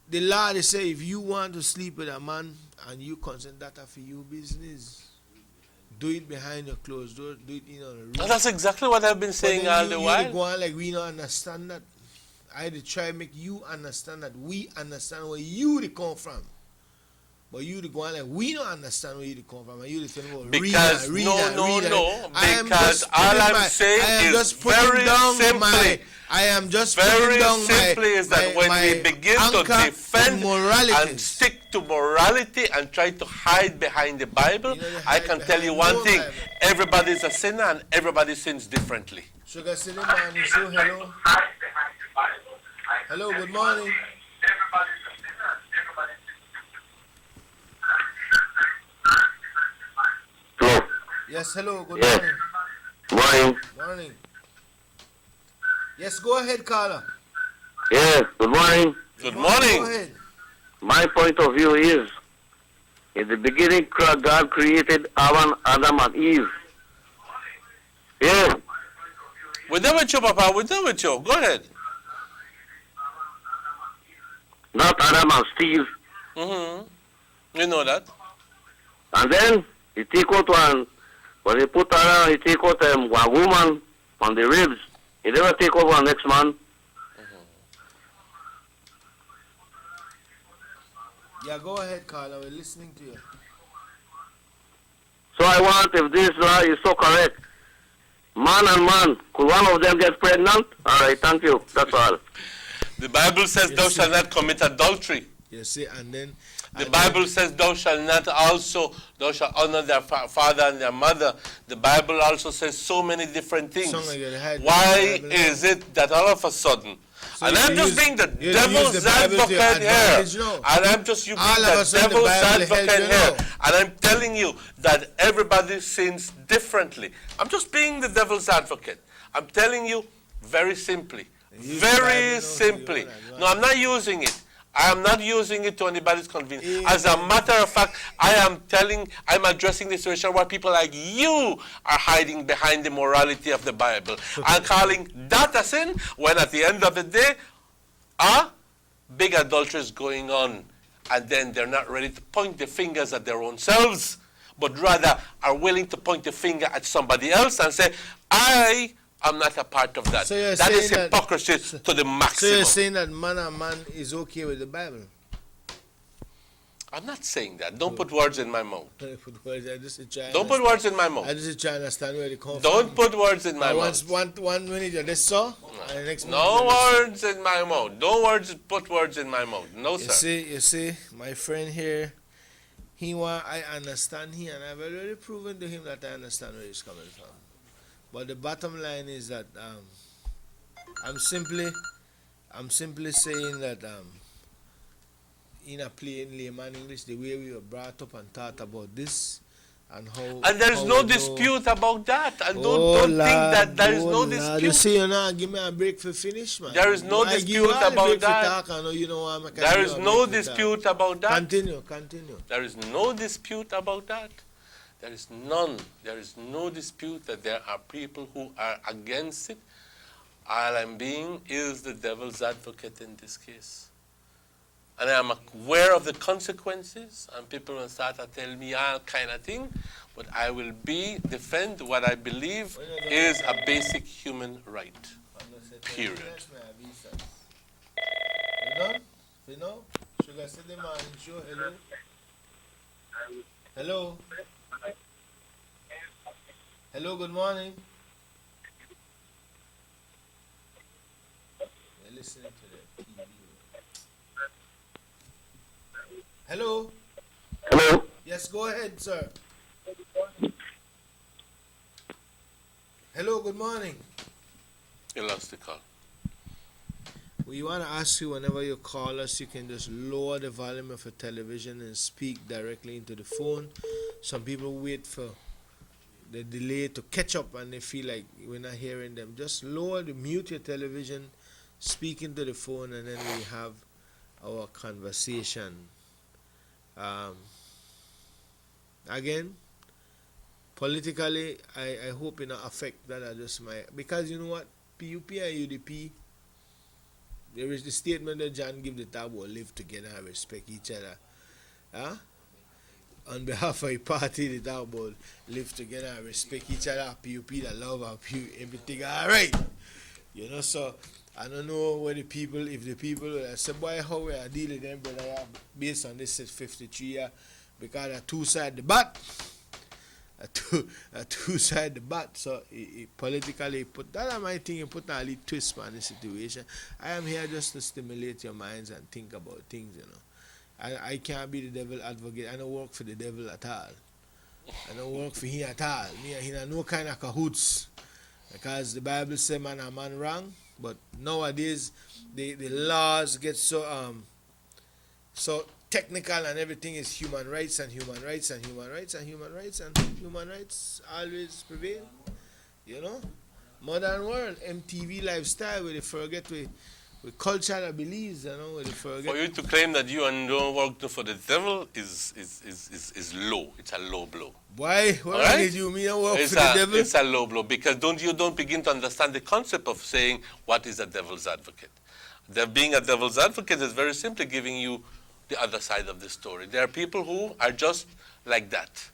The law they say if you want to sleep with a man and you consent, that for your business. Do it behind your closed door. Do it in on the room. And that's exactly what I've been saying all the while. You go on like we don't understand that. I try to make you understand that we understand where you come from. But you go on like we don't understand where you come from. And you tell me about because no. Because all I'm saying is very simply. I am just very down simply is that when we begin to defend and stick to morality and try to hide behind the Bible, I can tell you one thing: everybody's a sinner and everybody sins differently. Sugar City man, so hello. Hello, good morning. Hello. Yes, hello, good morning. Morning. Morning. Yes, go ahead, caller. Yes, good morning. Good morning. Go ahead. My point of view is, in the beginning, God created Adam and Eve. Yeah. We're done with you, Papa. We're done with you. Go ahead. Not Adam and Steve. Mm-hmm. You know that. And then he take out one, when he put Adam, he take out one woman on the ribs. He never take over one next man. Yeah, go ahead, caller. We're listening to you. So I want, if this law is so correct, man and man, could one of them get pregnant? All right, thank you. That's all. The Bible says thou shalt not commit adultery. You see, and then... The Bible says thou shalt not also, thou shalt honor their father and their mother. The Bible also says so many different things. Why is it that all of a sudden, and I'm just being the devil's advocate here, and I'm just being the devil's advocate here, and I'm telling you that everybody sins differently. I'm just being the devil's advocate. I'm telling you very simply, very simply. No, I'm not using it. I am not using it to anybody's convenience. As a matter of fact, I'm addressing the situation where people like you are hiding behind the morality of the Bible and calling that a sin, when at the end of the day, big adultery is going on. And then they're not ready to point the fingers at their own selves, but rather are willing to point the finger at somebody else and say, I'm not a part of that. So that is hypocrisy to the maximum. So you're saying that man and man is okay with the Bible? I'm not saying that. Don't put words in my mouth. Don't put words in my mouth. I just try to understand where they come from. Don't put words in my mouth. One minute you just saw, and the next minute... No words in my mouth. Don't put words in my mouth. No, sir. You see, my friend here, I understand him, and I've already proven to him that I understand where he's coming from. But the bottom line is that I'm simply saying that in a plain layman English, the way we were brought up and taught about this and how... And there's no dispute about that. And don't think that there is no dispute. You see, you know, give me a break for finish, man. There is no dispute about that. There is no dispute about that. Continue. There is no dispute about that. There is none. There is no dispute that there are people who are against it. All I'm being is the devil's advocate in this case. And I am aware of the consequences, and people will start to tell me all kind of thing, but I will defend what I believe is a basic human right. Period. You know? Should I say the man show hello? Hello? Hello, good morning. You're listening to the TV. Hello? Hello? Yes, go ahead, sir. Hello, good morning. You lost the call. We want to ask you, whenever you call us, you can just lower the volume of your television and speak directly into the phone. Some people wait for the delay to catch up and they feel like we're not hearing them. Just mute your television, speak into the phone, and then we have our conversation. Again, politically, I hope it not affect that. Because you know what, PUP and UDP, there is the statement that John give the tab will live together and respect each other. On behalf of a party, the tab will live together and respect each other. PUP, the love of PUP, everything all right. You know, so I don't know where if the people, I say, boy, how we are dealing with them, brother, based on this 53 year, because a two-side debate. A two-side debate. So politically, that my thing, you put a little twist on the situation. I am here just to stimulate your minds and think about things, you know. I can't be the devil advocate. I don't work for the devil at all. I don't work for him at all. Me and him are no kind of cahoots. Because the Bible says man and man wrong. But nowadays, the laws get so technical, and everything is human rights and human rights and human rights and human rights, and human rights always prevail. You know? Modern world, MTV lifestyle, where they forget with culture and beliefs, you know, where they forget. For you to claim that you and don't work for the devil is low. It's a low blow. Why? Why did you mean I work for the devil? It's a low blow because you don't begin to understand the concept of saying what is a devil's advocate. Being a devil's advocate is very simply giving you the other side of the story. There are people who are just like that.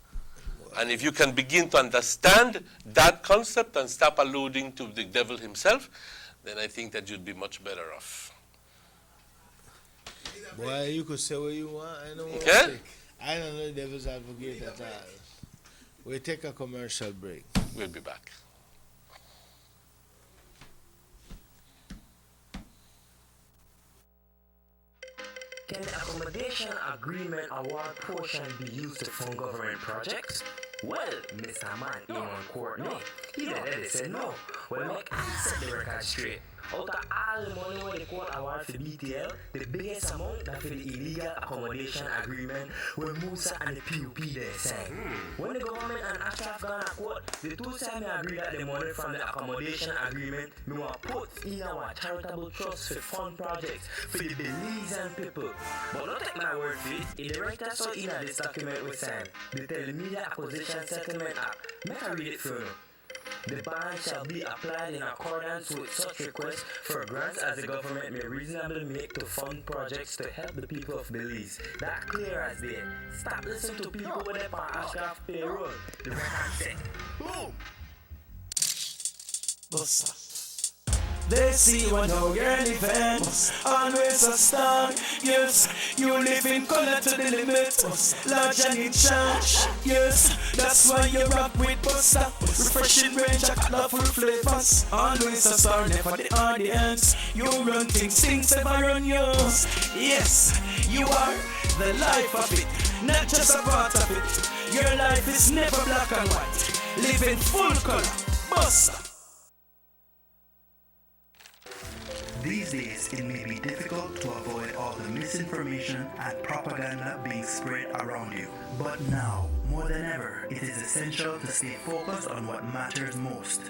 And if you can begin to understand that concept and stop alluding to the devil himself, then I think that you'd be much better off. Boy, you could say what you want. I don't want to Okay? take. I don't know the devil's advocate at all. We'll take a commercial break. We'll be back. Can the accommodation agreement award portion be used to fund government projects? Well, Mr. Man in on Courtney, he did say no. Well, make I set the record straight. Out of all the money where the court award for BTL, the biggest amount that for the illegal accommodation agreement when Musa and the PUP they sang. When the government and Ashraf gone to court, the two sides agree that the money from the accommodation agreement we want put in our charitable trust for fund projects for the Belizean people. But don't take my word for it. If the writer saw in this document we signed, the Telemedia Acquisition Settlement Act, make I read it for you. The ban shall be applied in accordance with such requests for grants as the government may reasonably make to fund projects to help the people of Belize. That clear as day. Stop listening to people with their Ashraf payroll. The record set. Boom! Bossa. They see you and how you're living. Always a star. Yes, you live in color to the limit. Large and in charge. Yes, that's why you rock with Bossa. Refreshing range of colorful flavors. Always a star, never the audience. You run things ever run yours. Yes, you are the life of it, not just a part of it. Your life is never black and white. Live in full color. Bossa. These days, it may be difficult to avoid all the misinformation and propaganda being spread around you. But now, more than ever, it is essential to stay focused on what matters most: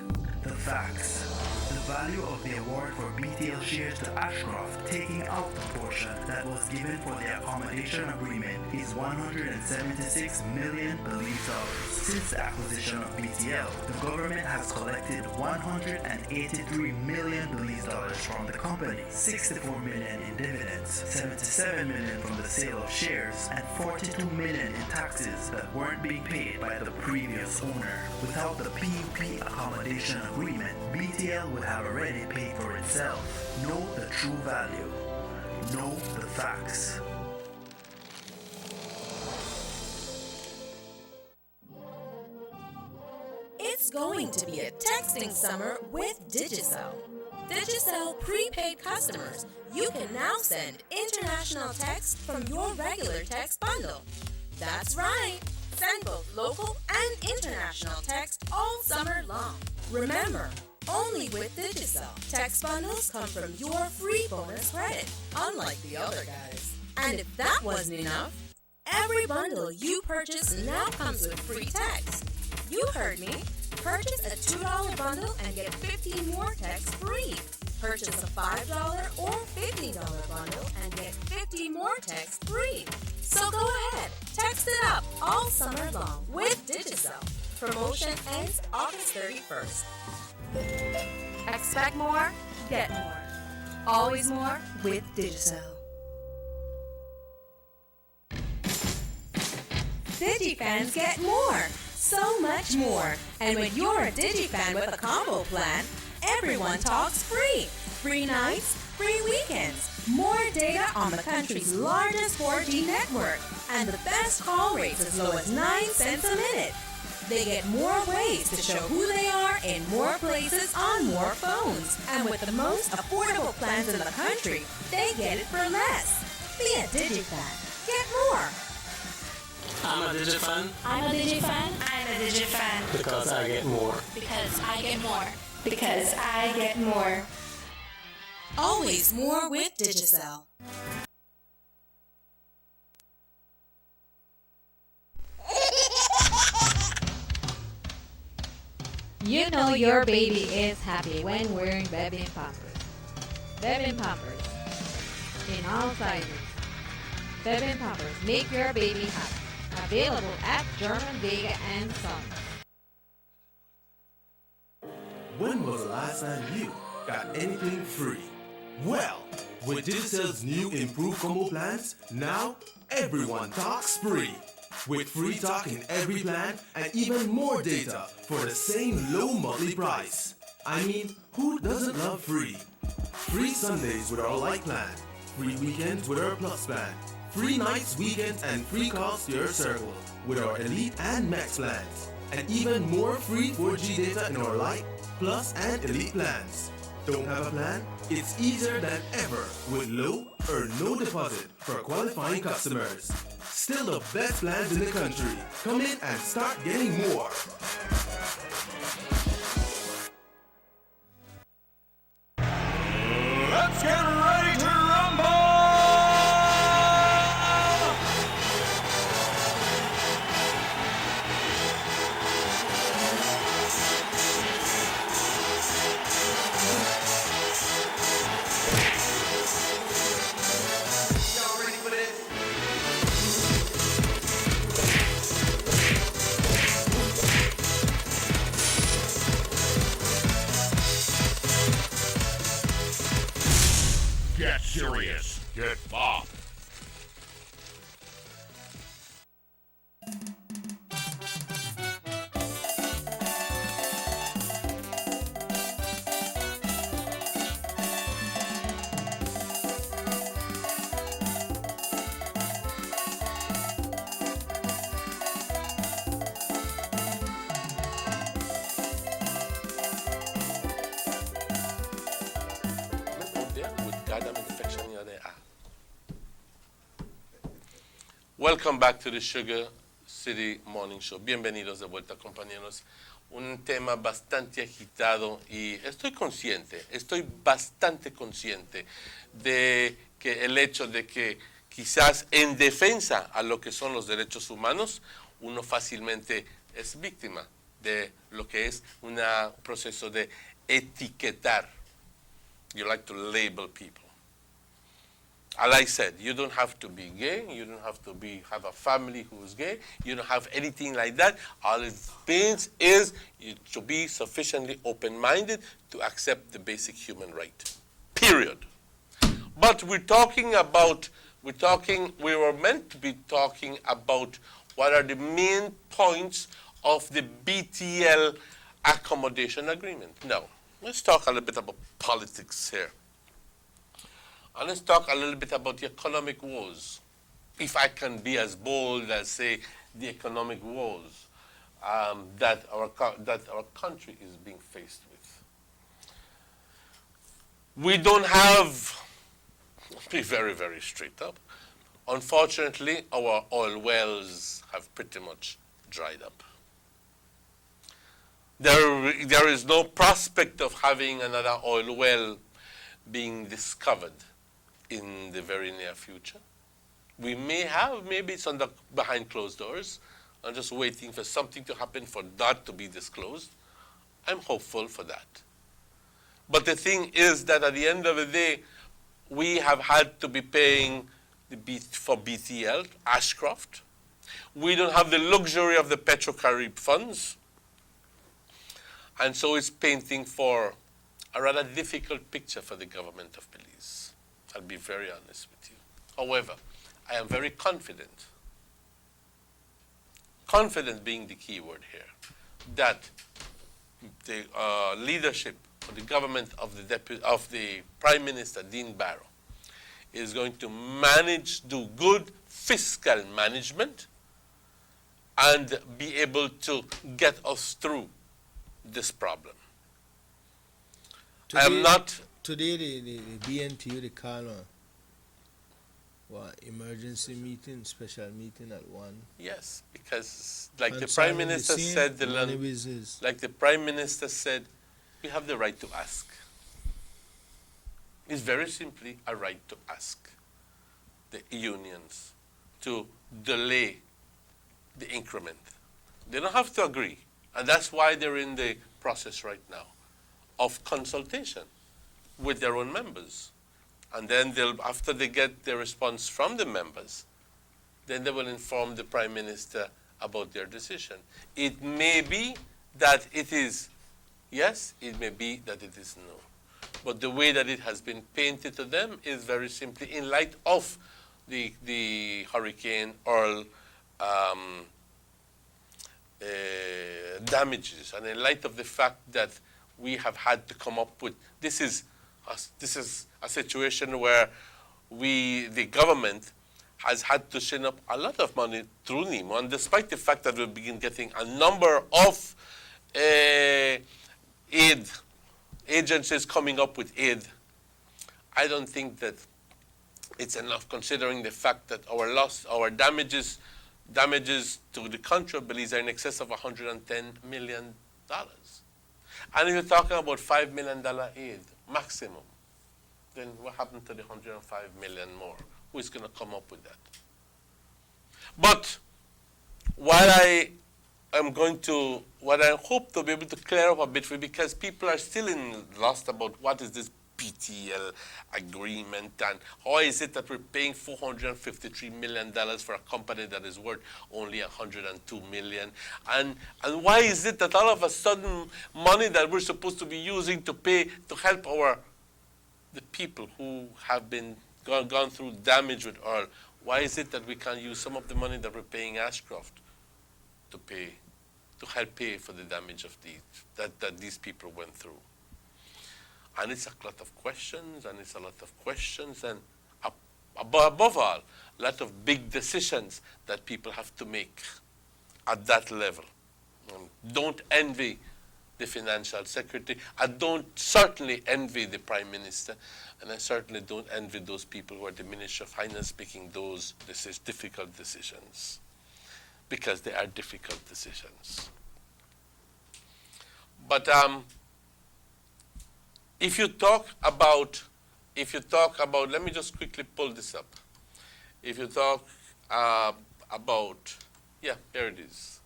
the facts. The value of the award for BTL shares to Ashcroft, taking out the portion that was given for the accommodation agreement, is 176 million Belize dollars. Since the acquisition of BTL, the government has collected 183 million Belize dollars from the company, 64 million in dividends, 77 million from the sale of shares, and 42 million in taxes that weren't being paid by the previous owner. Without the PUP accommodation agreement, BTL would have already paid for itself. Know the true value. Know the facts. It's going to be a texting summer with Digicel. Digicel prepaid customers, you can now send international text from your regular text bundle. That's right, send both local and international text all summer long. Remember, only with Digicel, text bundles come from your free bonus credit, unlike the other guys. And if that wasn't enough, every bundle you purchase now comes with free text. You heard me. Purchase a $2 bundle and get 15 more texts free. Purchase a $5 or $50 bundle and get 50 more texts free. So go ahead, text it up all summer long with Digicel. Promotion ends August 31st. Expect more, get more. Always more with Digicel. DigiFans get more, so much more. And when you're a DigiFan with a combo plan, everyone talks free. Free nights, free weekends, more data on the country's largest 4G network, and the best call rates as low as 9 cents a minute. They get more ways to show who they are in more places on more phones. And with the most affordable plans in the country, they get it for less. Be a DigiFan. Get more. I'm a DigiFan. I'm a DigiFan. I'm a DigiFan. Because I get more. Because I get more. Because I get more. Always more with Digicel. You know your baby is happy when wearing Bebin Pampers. Bebin Pampers. In all sizes. Bebin Pampers make your baby happy. Available at German Vega and Sons. When was the last time you got anything free? Well, with Digicel's new improved combo plans, now everyone talks free. With free talk in every plan and even more data for the same low monthly price. I mean, who doesn't love free? Free Sundays with our light plan, free weekends with our plus plan, free nights, weekends, and free calls to your circle with our elite and max plans, and even more free 4G data in our light, plus, and elite plans. Don't have a plan? It's easier than ever with low or no deposit for qualifying customers. Still the best plans in the country. Come in and start getting more. Let's get ready to rumble! Y'all ready for this? Get serious. Get buff. Welcome back to the Sugar City Morning Show. Bienvenidos de vuelta, compañeros. Un tema bastante agitado y estoy bastante consciente de que el hecho de que quizás en defensa a lo que son los derechos humanos, uno fácilmente es víctima de lo que es un proceso de etiquetar. You like to label people. As I said, you don't have to be gay, you don't have to have a family who is gay, you don't have anything like that. All it means is you to be sufficiently open-minded to accept the basic human right, period. But we were meant to be talking about what are the main points of the BTL accommodation agreement. Now, let's talk a little bit about politics here. And let's talk a little bit about the economic woes, if I can be as bold as say the economic woes that our country is being faced with. We don't have, be very, very straight up, unfortunately our oil wells have pretty much dried up. There is no prospect of having another oil well being discovered in the very near future. We may have, maybe it's behind closed doors. I'm just waiting for something to happen for that to be disclosed. I'm hopeful for that. But the thing is that at the end of the day, we have had to be paying for BTL, Ashcroft. We don't have the luxury of the Petrocarib funds. And so it's painting for a rather difficult picture for the government of Belize. I'll be very honest with you. However, I am very confident, confident being the key word here, that the leadership of the government of the Prime Minister, Dean Barrow, is going to do good fiscal management and be able to get us through this problem. Today, the BNTU, they call emergency meeting, special meeting at 1. Yes, because like the Prime Minister said, the Prime Minister said, we have the right to ask. It's very simply a right to ask the unions to delay the increment. They don't have to agree, and that's why they're in the process right now of consultation with their own members. And then after they get the response from the members, then they will inform the Prime Minister about their decision. It may be that it is yes, it may be that it is no. But the way that it has been painted to them is very simply in light of the Hurricane Earl damages, and in light of the fact that we have had to come up with, this is a situation where the government has had to send up a lot of money through NEMO, and despite the fact that we've been getting a number of aid agencies coming up with aid, I don't think that it's enough, considering the fact that our damages to the country of Belize are in excess of $110 million. And if you're talking about $5 million aid maximum, then what happened to the $105 million more? Who is going to come up with that? But what I hope to be able to clear up a bit for you, because people are still lost about what is this BTL agreement and how is it that we're paying $453 million for a company that is worth only $102 million, and why is it that all of a sudden money that we're supposed to be using to pay to help the people who have been gone through damage with oil, why is it that we can't use some of the money that we're paying Ashcroft to help pay for the damage of that these people went through? And it's a lot of questions, and above all, a lot of big decisions that people have to make at that level. Don't envy the financial secretary. I don't certainly envy the Prime Minister, and I certainly don't envy those people who are the Minister of Finance making those difficult decisions, because they are difficult decisions. But if you talk about, let me just quickly pull this up. If you talk about, yeah, here it is.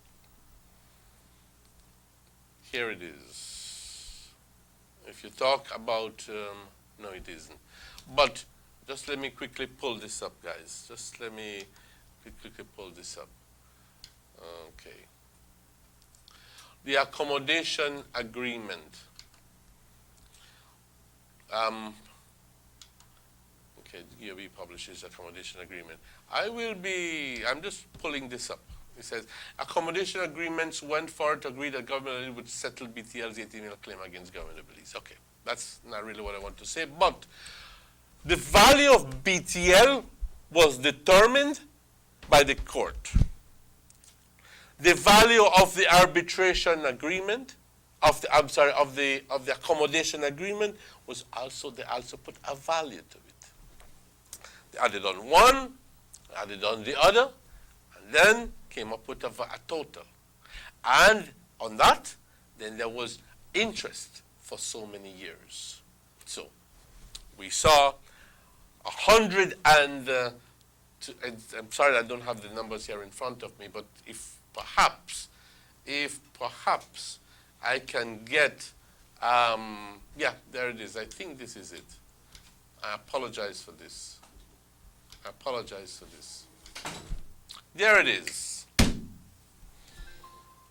Here it is. If you talk about, no, it isn't. But just let me quickly pull this up, guys. Just let me quickly pull this up. Okay. The accommodation agreement. Okay, DOB publishes accommodation agreement. I'm just pulling this up. It says, accommodation agreements went forward to agree that government would settle BTL's $80 million claim against government of Belize. Okay, that's not really what I want to say, but the value of BTL was determined by the court. The value of the arbitration agreement, of the accommodation agreement was also, they also put a value to it. They added on one, added on the other, and then came up with a total. And on that, then there was interest for so many years. So we saw 100 and, I'm sorry I don't have the numbers here in front of me, but if perhaps I can get, yeah, there it is. I think this is it. I apologize for this. There it is.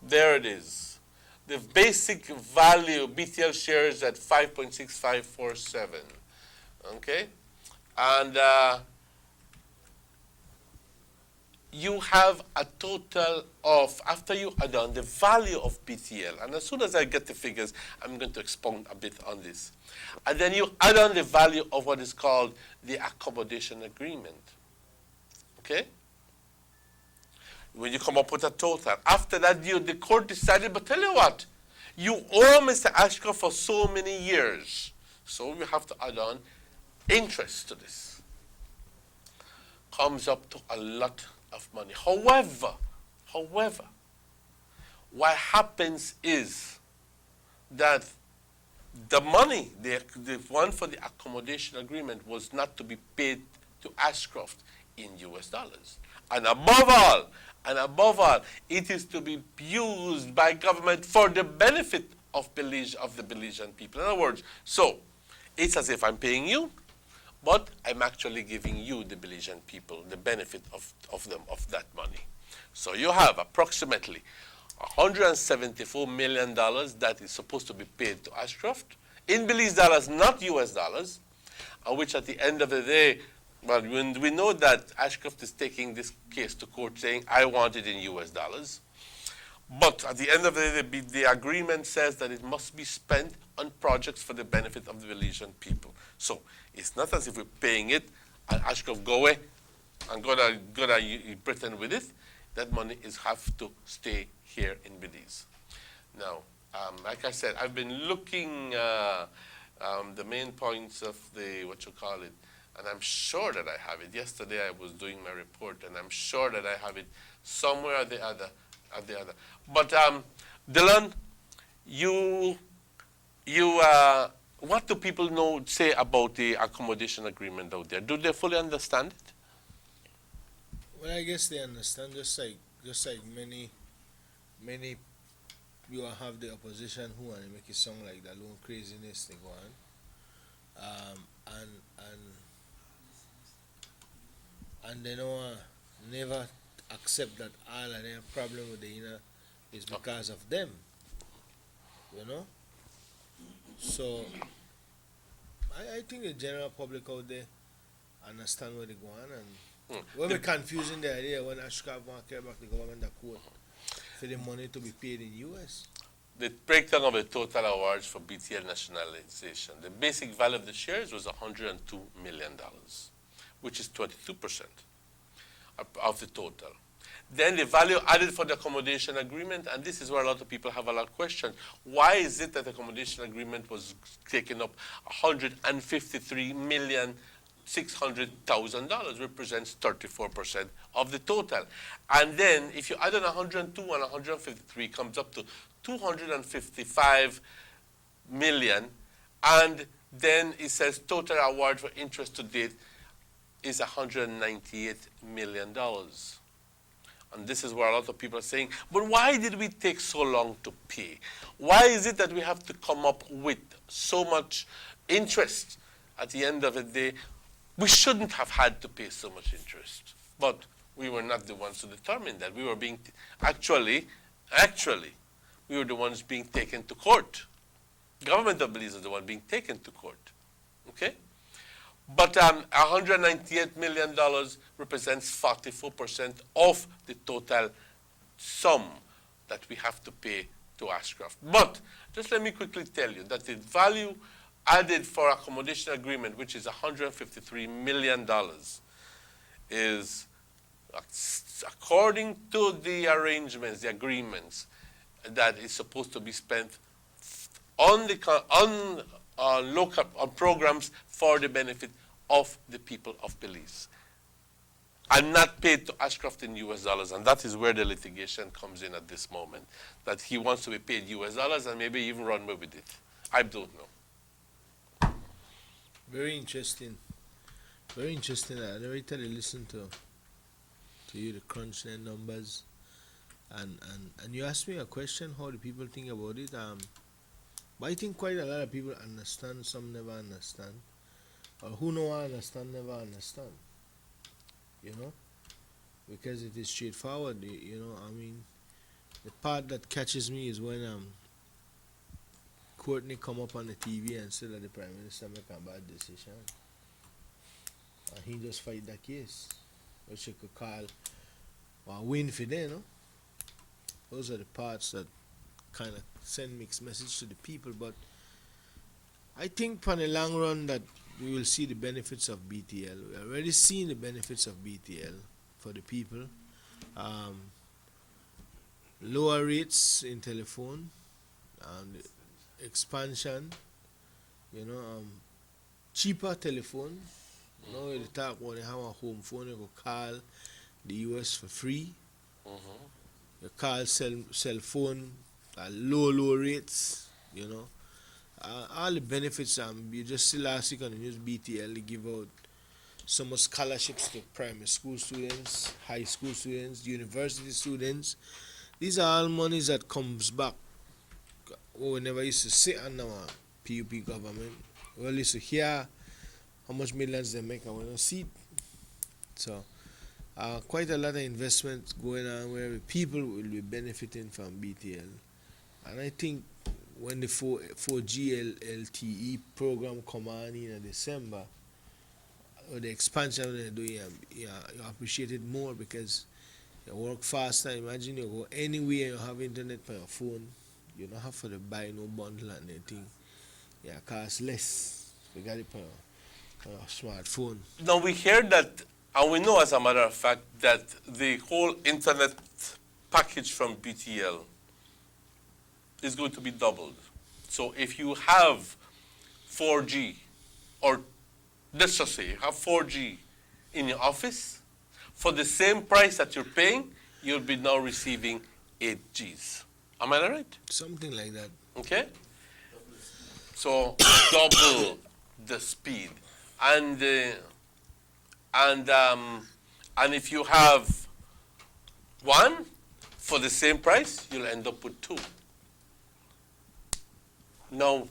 There it is. The basic value, BTL shares at 5.6547. Okay? And you have a total of, after you add on the value of BTL, and as soon as I get the figures, I'm going to expound a bit on this. And then you add on the value of what is called the accommodation agreement. Okay? When you come up with a total. After that, the court decided, but tell you what, you owe Mr. Ashcroft for so many years. So we have to add on interest to this. Comes up to a lot of money. However, what happens is that the money, the one for the accommodation agreement, was not to be paid to Ashcroft in US dollars. And above all, it is to be used by government for the benefit of the Belizean people. In other words, so it's as if I'm paying you, but I'm actually giving you, the Belizean people, the benefit of that money. So you have approximately $174 million that is supposed to be paid to Ashcroft in Belize dollars, not US dollars, which at the end of the day, well, we know that Ashcroft is taking this case to court saying, I want it in US dollars. But at the end of the day, the agreement says that it must be spent on projects for the benefit of the Belizean people. So it's not as if we're paying it, and Ashcroft go away and go to Britain with it. That money have to stay here in Belize. Now, like I said, I've been looking the main points of the, and I'm sure that I have it. Yesterday I was doing my report, and I'm sure that I have it somewhere or the other. But Dylan, what do people say about the accommodation agreement out there? Do they fully understand it? Well, I guess they understand. Just like many you have the opposition who want to make it sound like that little craziness they go on, and they never accept that all of their problem with the inner is because of them, So I think the general public out there understand where they go on, and when we're confusing the idea when Ashcroft want to carry back the government the court for the money to be paid in US. The breakdown of the total awards for BTL nationalization, the basic value of the shares was $102 million, which is 22% of the total. Then the value added for the accommodation agreement, and this is where a lot of people have a lot of questions. Why is it that the accommodation agreement was taking up $153,600,000, represents 34% of the total? And then if you add on 102 and 153, comes up to 255 million, and then it says total award for interest to date is $198 million. And this is where a lot of people are saying, but why did we take so long to pay? Why is it that we have to come up with so much interest? At the end of the day, we shouldn't have had to pay so much interest. But we were not the ones to determine that. We were being, actually, we were the ones being taken to court. The government of Belize is the one being taken to court. Okay? But $198 million represents 44% of the total sum that we have to pay to Ashcroft. But just let me quickly tell you that the value added for accommodation agreement, which is $153 million, is, according to the arrangements, the agreements, that is supposed to be spent on programs for the benefit of the people of Belize, and not paid to Ashcroft in US dollars. And that is where the litigation comes in at this moment, that he wants to be paid US dollars and maybe even run away with it. I don't know. Very interesting. Very interesting. Every time I listen to you, the crunch their numbers, and you asked me a question, how do people think about it? But I think quite a lot of people understand, some never understand. Or who know I understand, never understand. Because it is straightforward, I mean, the part that catches me is when Courtney come up on the TV and said that the Prime Minister make a bad decision. And he just fight that case, which you could call a win for them, Those are the parts that kind of send mixed message to the people, but I think for the long run that we will see the benefits of BTL. We're already seeing the benefits of BTL for the people. Lower rates in telephone, expansion, cheaper telephone. Now you talk when you have a home phone, you go call the US for free. You call cell phone at low rates, all the benefits. You just see last week on the news, BTL, they give out so much scholarships to primary school students, high school students, university students. These are all monies that comes back we never used to sit under a PUP government. We only used to hear how much millions they make and we don't see it. So quite a lot of investments going on where the people will be benefiting from BTL. And I think when the 4G LTE program come on in December, or the expansion they're doing, you appreciate it more because you work faster. Imagine you go anywhere, you have internet for your phone. You don't have to buy no bundle and anything. Yeah, cost less. You got it for your smartphone. Now we hear that, and we know as a matter of fact, that the whole internet package from BTL is going to be doubled. So if you have 4G, or let's just say you have 4G in your office, for the same price that you're paying, you'll be now receiving 8Gs. Am I right? Something like that. Okay? So double the speed. And if you have one for the same price, you'll end up with two. Now,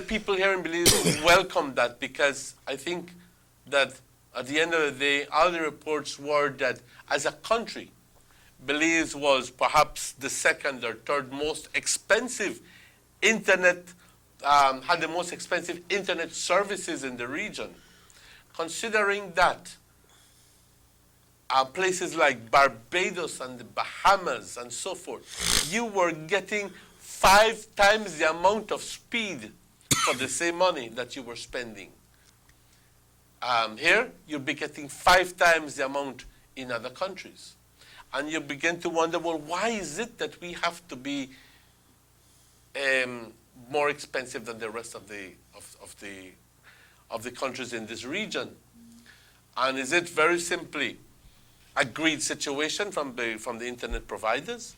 people here in Belize welcome that because I think that at the end of the day, all the reports were that as a country, Belize was perhaps the second or third most expensive internet, had the most expensive internet services in the region. Considering that places like Barbados and the Bahamas and so forth, you were getting 5 times the amount of speed for the same money that you were spending. Here, you'll be getting 5 times the amount in other countries. And you begin to wonder, well, why is it that we have to be more expensive than the rest of the countries in this region? And is it very simply a greed situation from the internet providers?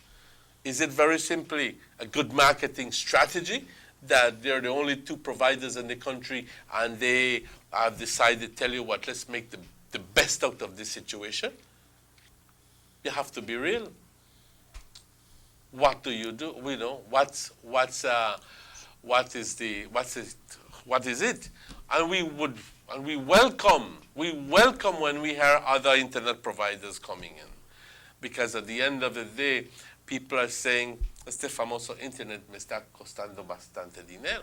Is it very simply a good marketing strategy that they're the only 2 providers in the country and they have decided, tell you what, let's make the best out of this situation? You have to be real. What do you do? We know what is it? And we welcome when we hear other internet providers coming in, because at the end of the day, people are saying, este famoso internet me está costando bastante dinero.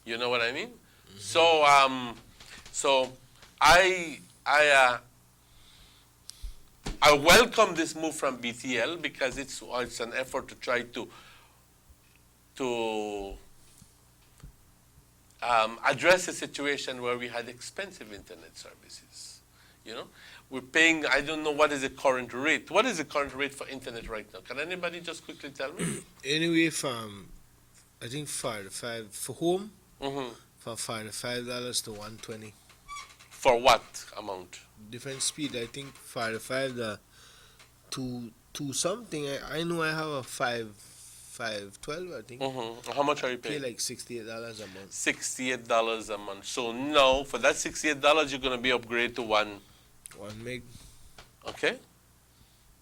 You know what I mean? Mm-hmm. So I welcome this move from BTL because it's an effort to try to address a situation where we had expensive internet services. You know, we're paying, I don't know what is the current rate. What is the current rate for internet right now? Can anybody just quickly tell me? Anyway, from, I think for home, mm-hmm. from $5 to $120. For what amount? Different speed. I think $5 to something. I know I have a 512. I think. Mm-hmm. How much are you paying? Pay like $68 a month. $68 a month. So now for that $68, you're gonna be upgraded to 1 meg. Okay.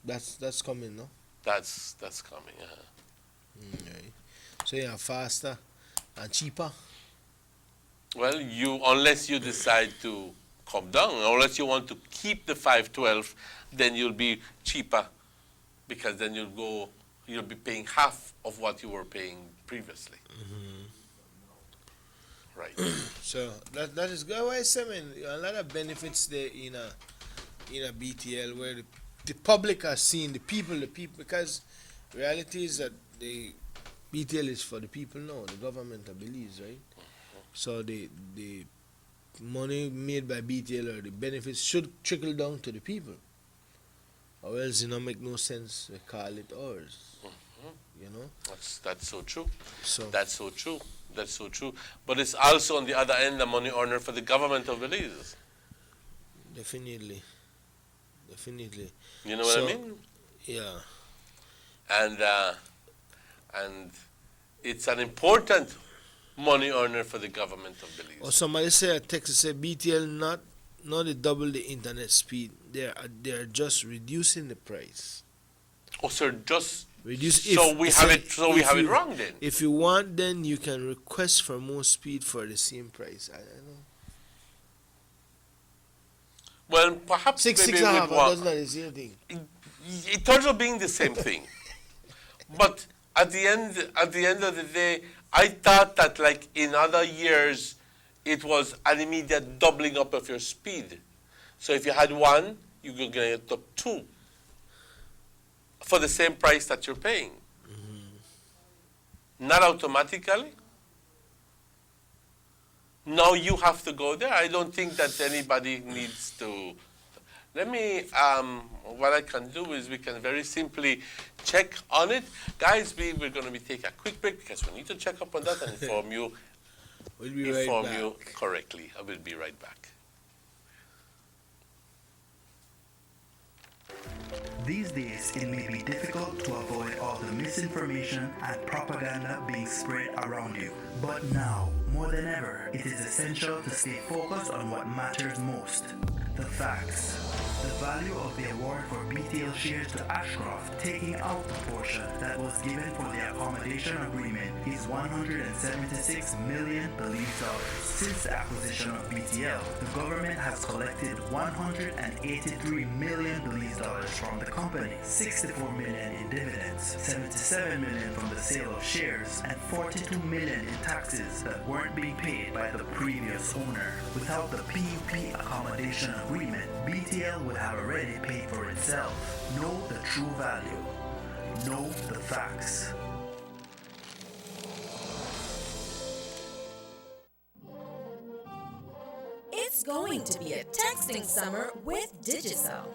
That's coming, no? That's coming. Right. So yeah, faster and cheaper. Well, unless you decide to come down, unless you want to keep the 512, then you'll be cheaper, because then you'll be paying half of what you were paying previously. Mm-hmm. Right. So that is good. Why I say, man, a lot of benefits there in a BTL where the public are seeing the people, because reality is that the BTL is for the people now, the government of Belize, right? So the money made by BTL or the benefits should trickle down to the people, or else it don't make no sense to call it ours. Mm-hmm. You know. That's so true. So that's so true. That's so true. But it's also on the other end a money earner for the government of Belize. Definitely. You know what I mean? Yeah. And it's an important money earner for the government of Belize. Or somebody say, Texas say BTL not double the internet speed. They're just reducing the price. Oh, sir, just Reduce. So we have it. So we have it wrong then. If you want, then you can request for more speed for the same price. I don't know. Well, perhaps Six maybe and a with half. one- That's not the same thing. It turns out being the same thing. But at the end of the day, I thought that like in other years, it was an immediate doubling up of your speed. So if you had one, you could get up two for the same price that you're paying. Not automatically. Now you have to go there. I don't think that anybody needs to. Let me, what I can do is we can very simply check on it. Guys, we're going to be taking a quick break because we need to check up on that and inform you, We'll be right back. you correctly. I will be right back. These days, it may be difficult to avoid all the misinformation and propaganda being spread around you. But now, more than ever, it is essential to stay focused on what matters most: the facts. The value of the award for BTL shares to Ashcroft, taking out the portion that was given for the accommodation agreement, is $176 million believed dollars. Since the acquisition of BTL, the government has collected $183 million believed dollars from the company, $64 million in dividends, $77 million from the sale of shares, and $42 million in taxes that weren't being paid by the previous owner. Without the PUP accommodation agreement, BTL would have already paid for itself. Know the true value. Know the facts. It's going to be a texting summer with Digicel.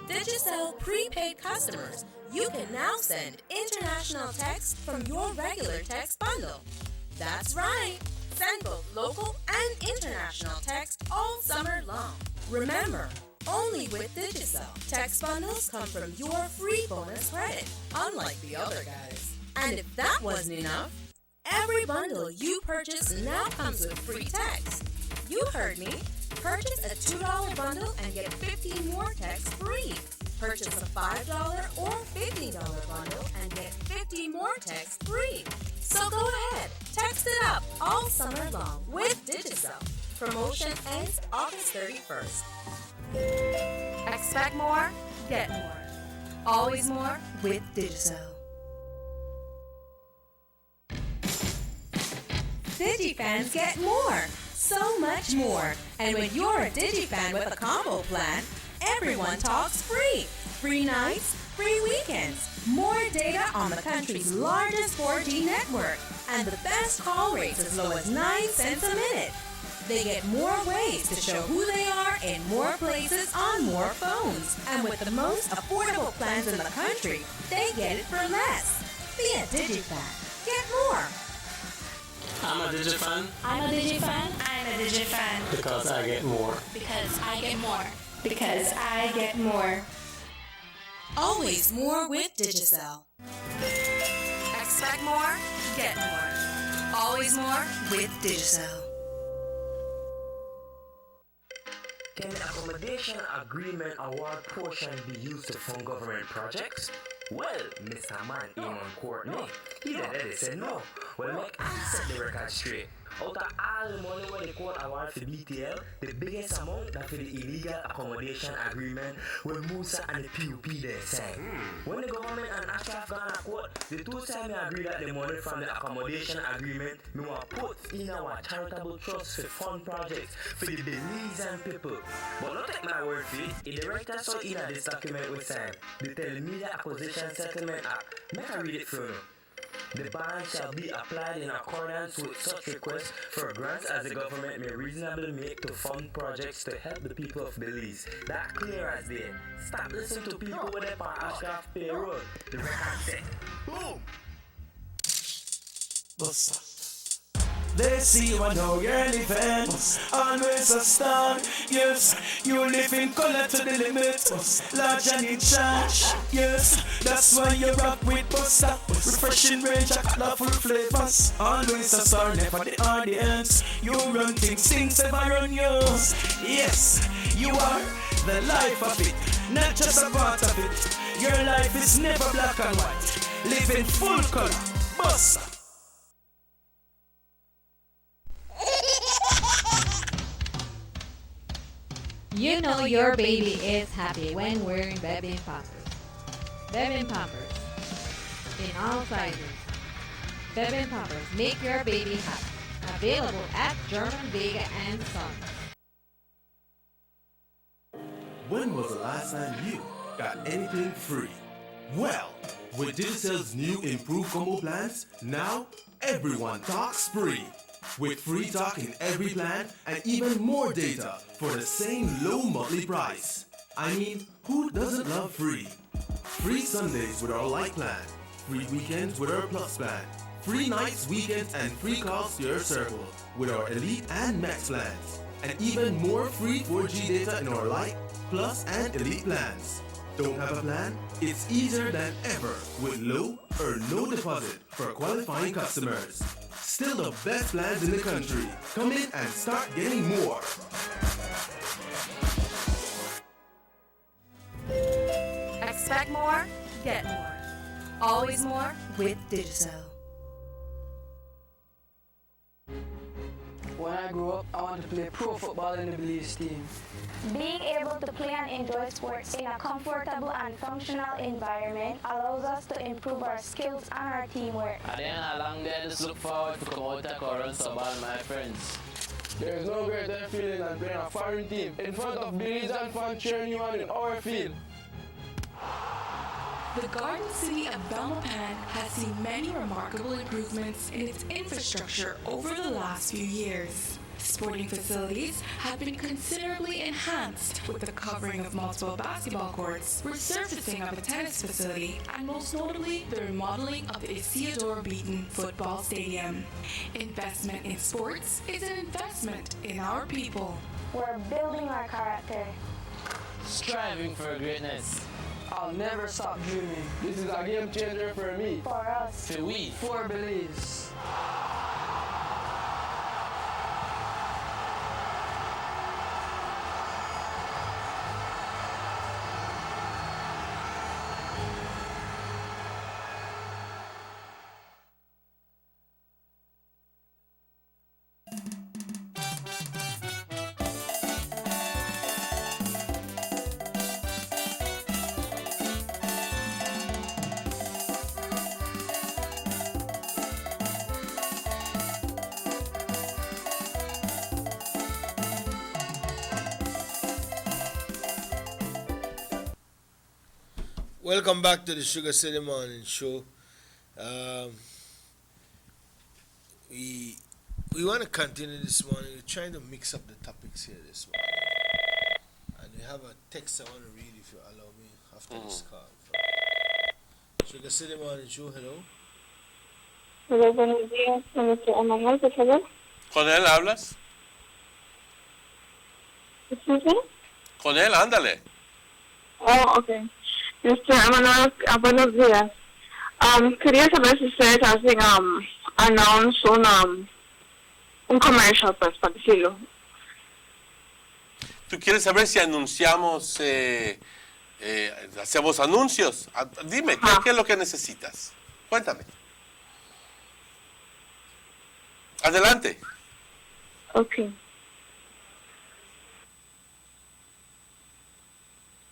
Digicel prepaid customers, you can now send international text from your regular text bundle. That's right. Send both local and international text all summer long. Remember, only with Digicel, text bundles come from your free bonus credit, unlike the other guys. And if that wasn't enough, every bundle you purchase now comes with free text. You heard me. Purchase a $2 bundle and get 15 more texts free. Purchase a $5 or $15 bundle and get 50 more texts free. So go ahead, text it up all summer long with Digicel. Promotion ends August 31st. Expect more, get more. Always more with Digicel. DigiFans get more, so much more. And when you're a DigiFan with a combo plan, everyone talks free. Free nights, free weekends, more data on the country's largest 4G network, and the best call rates as low as 9 cents a minute. They get more ways to show who they are in more places on more phones. And with the most affordable plans in the country, they get it for less. Be a DigiFan. Get more. I'm a DigiFan. I'm a DigiFan. I'm a DigiFan. Because I get more. Because I get more. Because I get more. Always more with Digicel. Expect more, get more. Always more with Digicel. Can the accommodation agreement award portion be used to fund government projects? Well, Mr. Man in on Courtney, he already said no. Well, make I set the record straight. Out of all the money where the court award for BTL, the biggest amount that for the illegal accommodation agreement when Musa and the PUP they sang. When the government and Ashraf gone to court, the two sides agree that the money from the accommodation agreement we want put in our charitable trust for fund projects for the Belizean people. But not take my word for it, the director saw in this document with Sam, the Telemedia Acquisition Settlement Act. Make I read it for you. The ban shall be applied in accordance with such requests for grants as the government may reasonably make to fund projects to help the people of Belize. That clear as day. Stop listening to people with their Ashraf payroll. The record set. Boom! Bossa. They see you and how you're living. Always a star. Yes, you live in color to the limit. Large and in charge. Yes, that's why you rock with Bossa. Refreshing range of colorful flavors. Always a star, never the audience. You run things ever run yours. Yes, you are the life of it, not just a part of it. Your life is never black and white. live in full color. Bossa. You know your baby is happy when wearing Baby Pampers. Baby Pampers. In all sizes. Baby Pampers make your baby happy. Available at German Vega and Sons. When was the last time you got anything free? Well, with Digicel's new improved combo plans, now everyone talks free. With free talk in every plan and even more data for the same low monthly price. I mean, who doesn't love free? Free Sundays with our light plan, free weekends with our plus plan, free nights, weekends, and free calls to your circle with our elite and max plans, and even more free 4G data in our light, plus, and elite plans. Don't have a plan? It's easier than ever with low or no deposit for qualifying customers. Still the best plans in the country. Come in and start getting more. Expect more, get more. Always more with Digicel. When I grow up, I want to play pro football in the Belize team. Being able to play and enjoy sports in a comfortable and functional environment allows us to improve our skills and our teamwork. And then along there, just look forward to come out and run some ball with my friends. There is no greater feeling than playing a foreign team in front of Belizean fans cheering you on in our field. The Garden City of Belmopan has seen many remarkable improvements in its infrastructure over the last few years. Sporting facilities have been considerably enhanced with the covering of multiple basketball courts, resurfacing of a tennis facility, and most notably the remodeling of the Isidore Beaton Football Stadium. Investment in sports is an investment in our people. We're building our character. Striving for greatness. I'll never stop dreaming. This is a game changer for me. For us. For we. For Belize. Welcome back to the Sugar City Morning Show. We want to continue this morning. We're trying to mix up the topics here this morning. And we have a text I want to read if you allow me after this call. Sugar City Morning Show, hello. Hola, buenos días. Con Mr. Emanuel, por favor. ¿Con él hablas? Excuse me? Con él, ándale. Oh, okay. Mr. Emanuel, buenos días. Quería saber si ustedes hacen announce un comercial, pues, para decirlo. ¿Tú quieres saber si anunciamos, hacemos anuncios? Dime, ¿qué es lo que necesitas? Cuéntame. Adelante. Okay.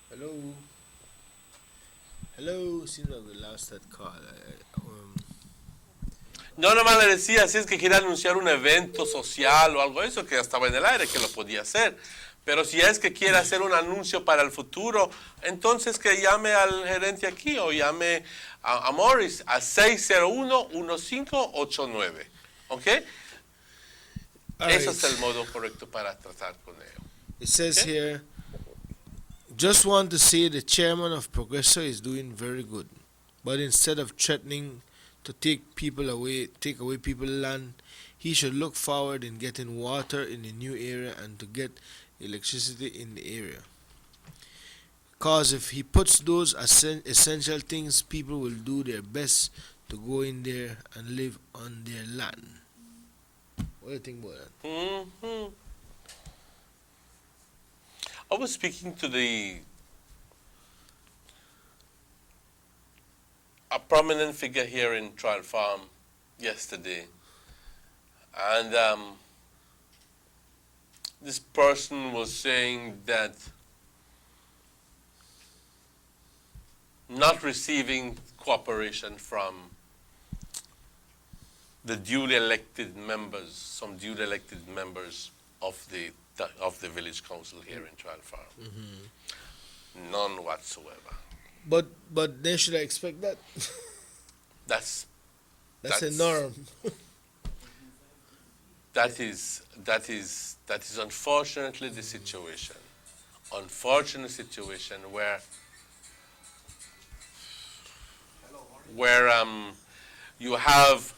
Hello. Hello. Seems like we lost that call. No, nomás le decía, si es que quiere anunciar un evento social o algo de eso, que ya estaba en el aire, que lo podía hacer. Pero si es que quiere hacer un anuncio para el futuro, entonces que llame al gerente aquí o llame a Morris a 601-1589. ¿Ok? Ese es el modo correcto para tratar con ello. It says here, just want to say the chairman of Progresso is doing very good. But instead of threatening to take away people's land, he should look forward in getting water in the new area and to get electricity in the area. Because if he puts those essential things, people will do their best to go in there and live on their land. What do you think about that? Mm-hmm. I was speaking to the a prominent figure here in Trial Farm yesterday, and this person was saying that not receiving cooperation from the duly elected members, some duly elected members of the village council here in Trial Farm. None whatsoever. But they should I expect that? That's a norm. That is unfortunately the situation. Unfortunate situation where you have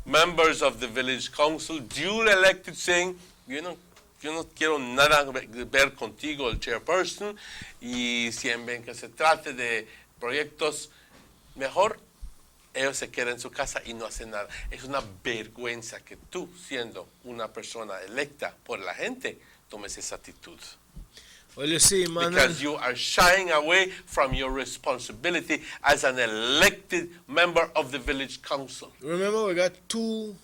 members of the village council duly elected saying, yo no quiero nada ver contigo, el chairperson, y siempre que se trate de proyectos, mejor ellos se quedan en su casa y no hacen nada. Es una vergüenza que tú, siendo una persona electa por la gente, tomes esa actitud. Well, you see, man, because you are shying away from your responsibility as an elected member of the village council. Remember, we got two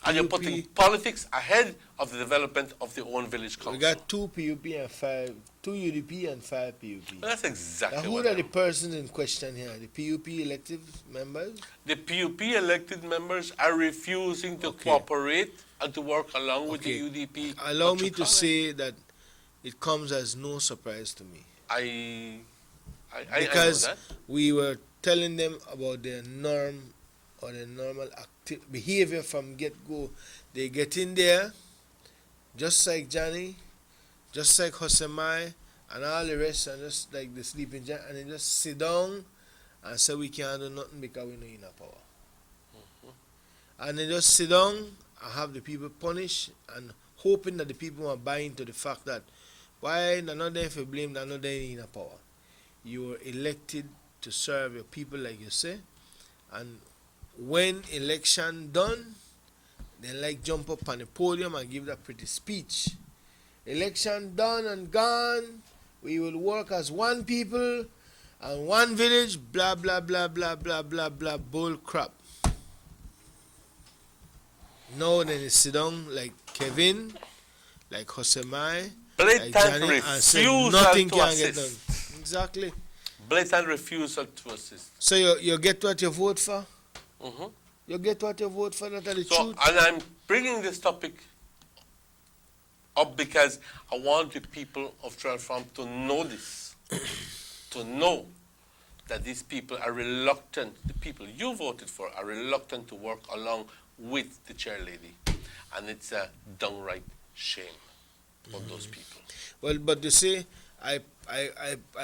and you're putting politics ahead of the development of the own village council. We got 2 PUP and 5, 2 UDP and 5 PUP. Well, that's exactly now, who are the persons in question here? The PUP elected members? The PUP elected members are refusing to cooperate and to work along with the UDP. Allow me to say that it comes as no surprise to me. Because I know that. We were telling them about their norm or their normal behavior from get-go. They get in there, just like Johnny, just like Josemai, and all the rest, and just like the sleeping giant, and they just sit down and say we can't do nothing because we know enough power. And they just sit down and have the people punished and hoping that the people are buying to the fact that why they're not there for blame, they're not there in power. You were elected to serve your people, like you say, and when election done, they like jump up on the podium and give that pretty speech. Election done and gone, we will work as one people and one village, blah, blah, blah, blah, blah, blah, blah, bull crap. Now then they sit down like Kevin, like Josemai, like Johnny, and say nothing can get done. Exactly. Blatant refusal to assist. So you get what you vote for? You get what you vote for, that are the truth. And I'm bringing this topic up because I want the people of Trial Farm to know this, to know that these people are reluctant, the people you voted for are reluctant to work along with the chair lady. And it's a downright shame on those people. Well, but you see, I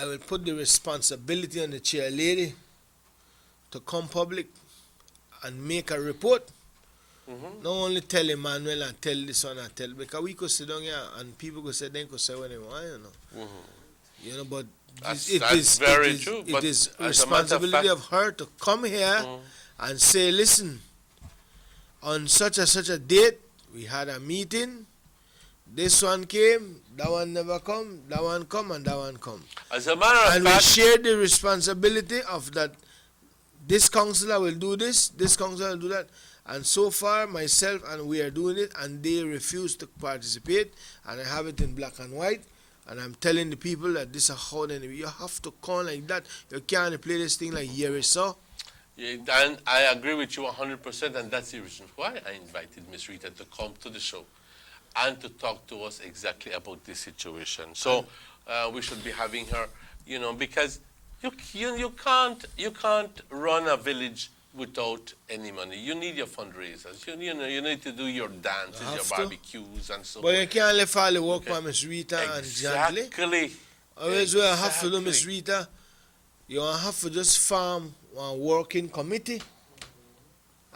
will put the responsibility on the chair lady to come public and make a report. Not only tell Emmanuel and tell this one and tell, because we could sit down here and people could say, they could say what they want, you know. You know, but that's very true. It is responsibility of her to come here and say, listen, on such and such a date, we had a meeting, this one came, that one never come, that one come, and that one come. As a matter of fact, and we share the responsibility of that. This councillor will do this councillor will do that. And so far, myself and we are doing it, and they refuse to participate, and I have it in black and white, and I'm telling the people that this is how they, you have to call like that. You can't play this thing like here is so. Yeah, and I agree with you 100%, and that's the reason why I invited Miss Rita to come to the show and to talk to us exactly about this situation. So we should be having her, you know, because you can't run a village without any money. You need your fundraisers. You know, you need to do your dances, your barbecues, and so on. But you can't let all the work by Miss Rita and Jantley. Exactly. Always what I have to do, Miss Rita, you have to just form one working committee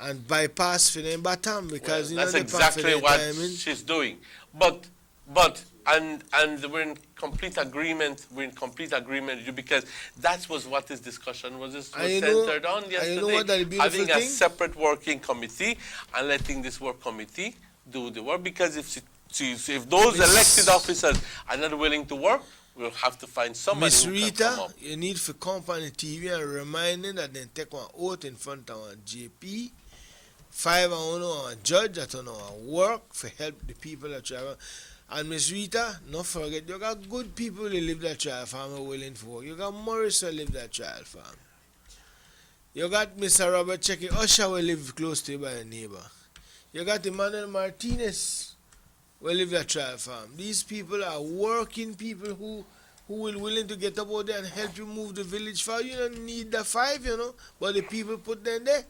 and bypass for them bottom, because that's exactly what she's doing. But and we're in complete agreement. We're in complete agreement with you, because that was what this discussion was centered on yesterday. Having a separate working committee and letting this work committee do the work. Because if those elected officers are not willing to work, we'll have to find somebody Miss who can Rita, come up. you need to come on the TV and remind them that they take one oath in front of a JP. 5 and a judge that on our work for help the people that travel. And Miss Rita, not forget, you got good people who live that trial farm are willing for work. You got Morris who live that trial farm. You got Mr. Robert Checky Usher who live close to you by a neighbor. You got Emmanuel Martinez who live that trial farm. These people are working people who will willing to get up out there and help you move the village far. You don't need the 5, but the people put them there.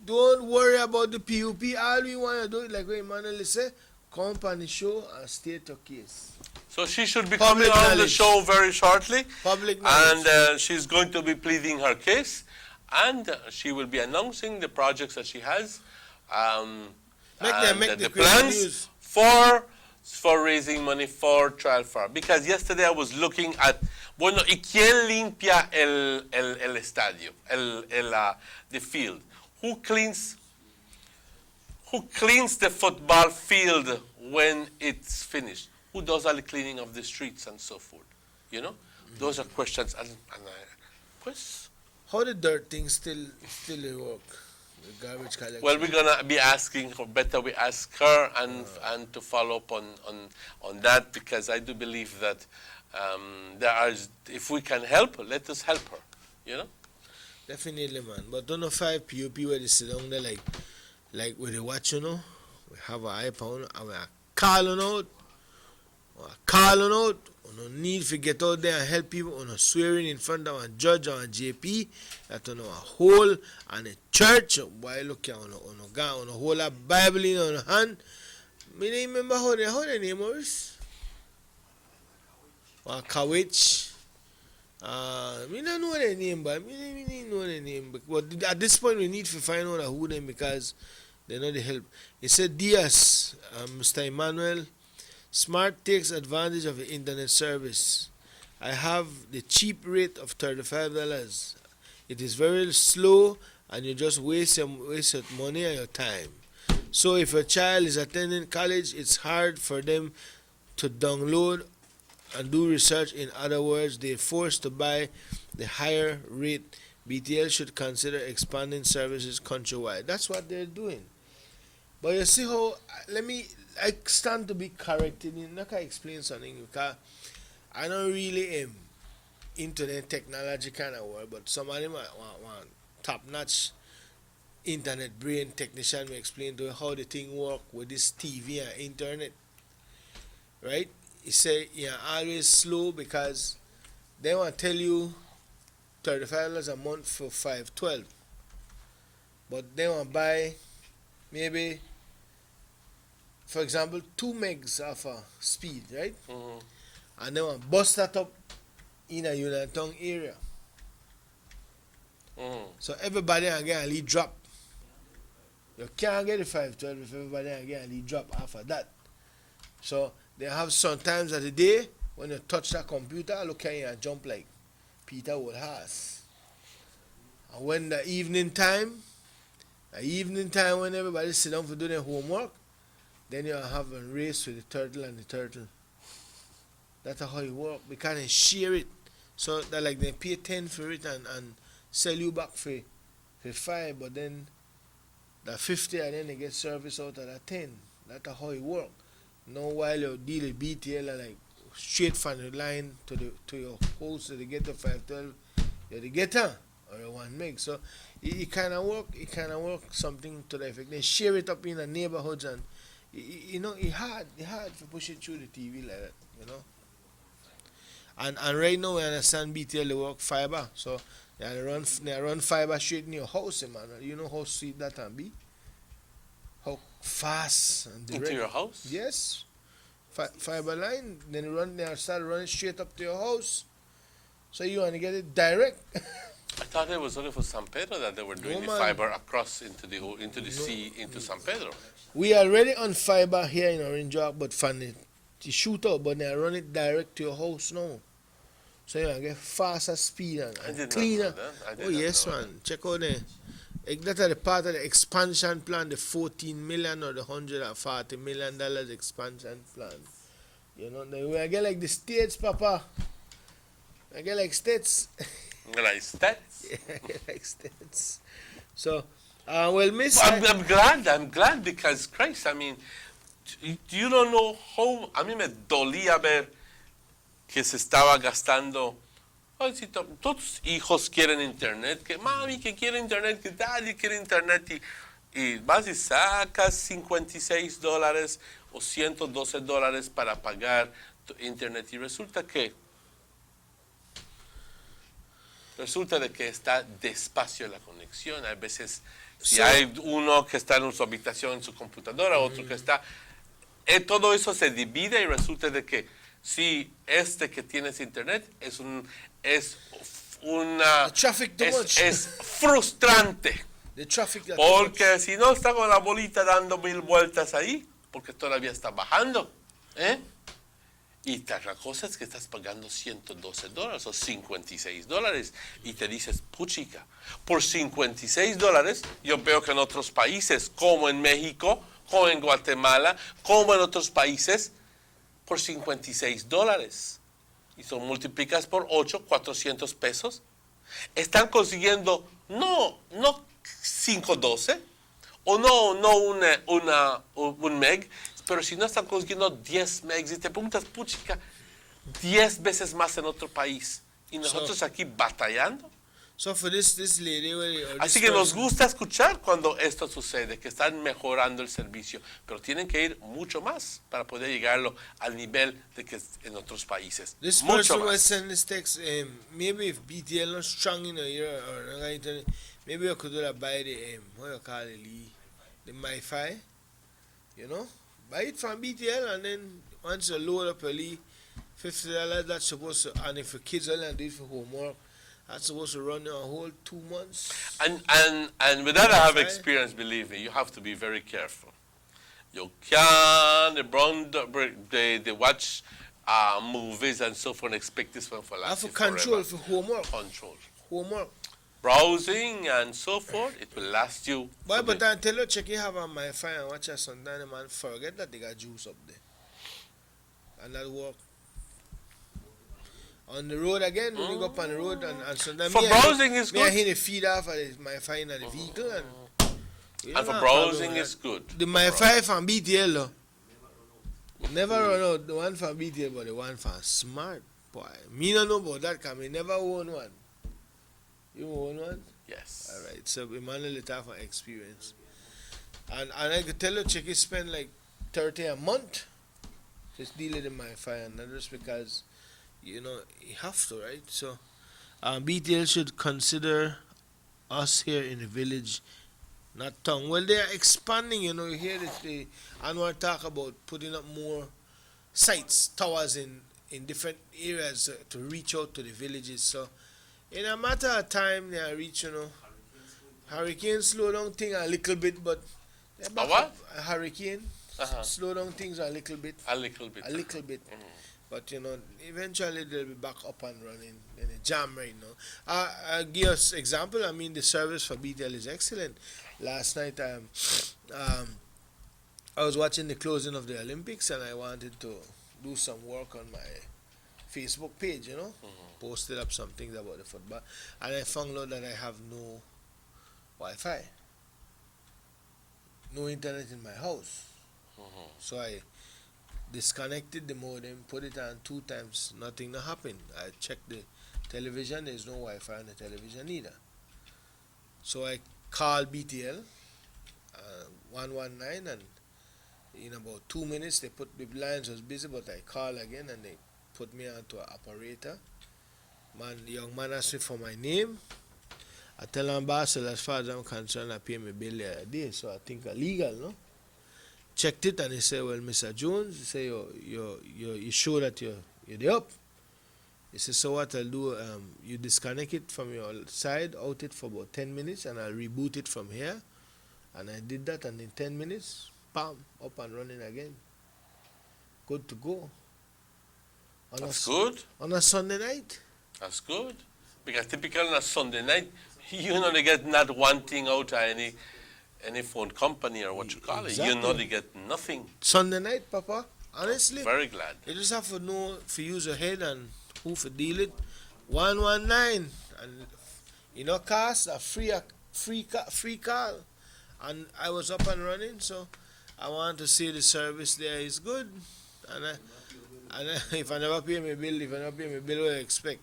Don't worry about the PUP. All we want to do is like what Emmanuel said, come on the show and state your case. So she should be Public coming on the knowledge. show very shortly. Public knowledge. And she's going to be pleading her case. And she will be announcing the projects that she has. Make the the plans news. for raising money for Trial Farm. Because yesterday I was looking at, bueno, ¿y quién limpia el estadio, the field? Who cleans the football field when it's finished? Who does all the cleaning of the streets and so forth? Those are questions. And pues, how the dirt thing still work? The garbage collection. well, we're gonna be asking, or better we ask her and to follow up on that, because I do believe that if we can help, let us help her. Definitely, man. But don't know 5 PUP where they sit down there like where they watch, we have an iPhone and we are calling out. No need to get out there and help people. No swearing in front of a judge or a JP that on a hole and a church. Why look here on a whole a Bible in on hand. Me don't remember how the name was. Or Kawich. Me don't know the name, but me don't know the name. But at this point, we need to find out who them because they know the help. He said, Diaz, Mr. Emmanuel, Smart takes advantage of the internet service. I have the cheap rate of $35. It is very slow and you just waste your money and your time. So if a child is attending college, it's hard for them to download and do research. In other words, they're forced to buy the higher rate. BTL should consider expanding services countrywide. That's what they're doing. But you see how, I stand to be corrected. I'm not going to explain something because I don't really am into the technology kind of world, but somebody might want top-notch internet brain technician may explain to you how the thing work with this TV and internet. Right? He say you're always slow because they want to tell you $35 a month for 512. But they want to buy maybe, for example, 2 megs of speed, right? Mm-hmm. And they want to bust that up in a Uniontown area. Mm-hmm. So everybody again a lead drop. You can't get the 512 if everybody again a lead drop after that. So they have some times of the day when you touch that computer, look at you and jump like Peter Woodhouse. And when the evening time when everybody sit down for doing their homework, then you have a race with the turtle and the turtle. That's how it works. We can't share it. So that like they pay 10 for it and sell you back for 5, but then the 50 and then they get service out of that 10. That's how it works. Now while you deal with BTL like straight from the line to your house to get the 512, you're the getter or a 1 meg. So it kind of work something to the effect. They share it up in the neighborhoods and it's hard to push it through the TV like that, And right now we understand BTL they work fiber, so they run fiber straight in your house, man. You know how sweet that can be? How fast and direct. Into your house? Yes. Fiber line, then they start running straight up to your house. So you want to get it direct. I thought it was only for San Pedro that they were doing the fiber across into the sea, into San Pedro. We are already on fiber here in Orange Walk, but from the shootout, but they run it direct to your house now. So you get faster speed and cleaner. Oh yes, man. Check out there. That's the part of the expansion plan, the $14 million or the $140 million expansion plan. You know, then I get like the States, Papa. I get like States. Like States? Yeah, I get like States. So, well, Miss... I'm glad because, Christ, I mean, you don't know how... A mí me dolía ver que se estaba gastando... Ay, si todos tus hijos quieren internet, que mami que quiere internet, que daddy quiere internet, y vas y sacas $56 o $112 para pagar tu internet, y resulta de que está despacio la conexión. A veces, si hay uno que está en su habitación, en su computadora, otro que está... todo eso se divide y resulta de que si que tienes internet es frustrante. Porque si no está con la bolita dando 1000 vueltas ahí, porque todavía está bajando. Y la cosa es que estás pagando $112 o $56 y te dices, puchica, por $56 yo veo que en otros países, como en México, como en Guatemala, como en otros países, por $56. Y son multiplicas por 8, $400. Están consiguiendo no 512 o no un meg, pero si no están consiguiendo 10 megs y te preguntas, puchica, 10 veces más en otro país y nosotros aquí batallando. So for this lady, así que nos gusta escuchar cuando esto sucede, que están mejorando el servicio, pero tienen que ir mucho más para poder llegarlo al nivel de que en otros países. This mucho person más. was sending this text, maybe if BTL not strong in a year or internet, maybe I could buy the what you call it, the MiFi, you know, buy it from BTL and then once you load up a $50, that's supposed to, and if your kids only do it for homework, that's supposed to run you a whole 2 months. And with that I have experience, believe me, you have to be very careful. You can't they watch movies and so forth and expect this one for life. For control, for homework. Homework. Browsing and so forth, it will last you. Boy, but I tell you, check you have on MiFi and watch your son, man, forget that they got juice up there. And that work. On the road again, when you go up on the road and sometimes for browsing is good. I hear the feed off of MiFi in the vehicle and for browsing is good. The MiFi from BTL though. Never run out the one from BTL, but the one from Smart. Boy, me don't know about that because I never own one. You own one? Yes. Alright, so Emmanuel it have an experience. And I could tell you Chicky spend like $30 a month just dealing with MiFi, and not just because you know, you have to, right? So, BTL should consider us here in the village, not town. Well, they are expanding, you know, you hear that the Anwar talk about putting up more sites, towers in different areas to reach out to the villages. So, in a matter of time, they are reach, you know, hurricane slow down things a little bit, but a hurricane slow down things a little bit. A little bit. Mm-hmm. But, you know, eventually they'll be back up and running in a jam right now. I'll give us example. I mean, the service for BTL is excellent. Last night, I was watching the closing of the Olympics, and I wanted to do some work on my Facebook page, you know. Posted up some things about the football. And I found out that I have no Wi-Fi. No internet in my house. So I disconnected the modem, put it on 2 times, nothing happened. I checked the television, there's no Wi-Fi on the television either. So I called BTL 119, and in about 2 minutes they put the lines was busy, but I called again and they put me onto an operator. The young man asked me for my name. I tell him, boss, as far as I'm concerned, I pay my bill a day, so I think it's legal, no? Checked it, and he said, well, Mr. Jones, he said, you sure that you're up? He said, so what I'll do, you disconnect it from your side, out it for about 10 minutes, and I'll reboot it from here. And I did that, and in 10 minutes, bam, up and running again. Good to go. That's good. On a Sunday night. That's good. Because typically on a Sunday night, you know, they get not one thing out of any phone company or what you call it. You know they get nothing. Sunday night, Papa, Honestly. Very glad. You just have to know to use your head and who to deal it. 119 and cost a free call, and I was up and running. So I want to say the service there is good, and if I never pay my bill, what I expect?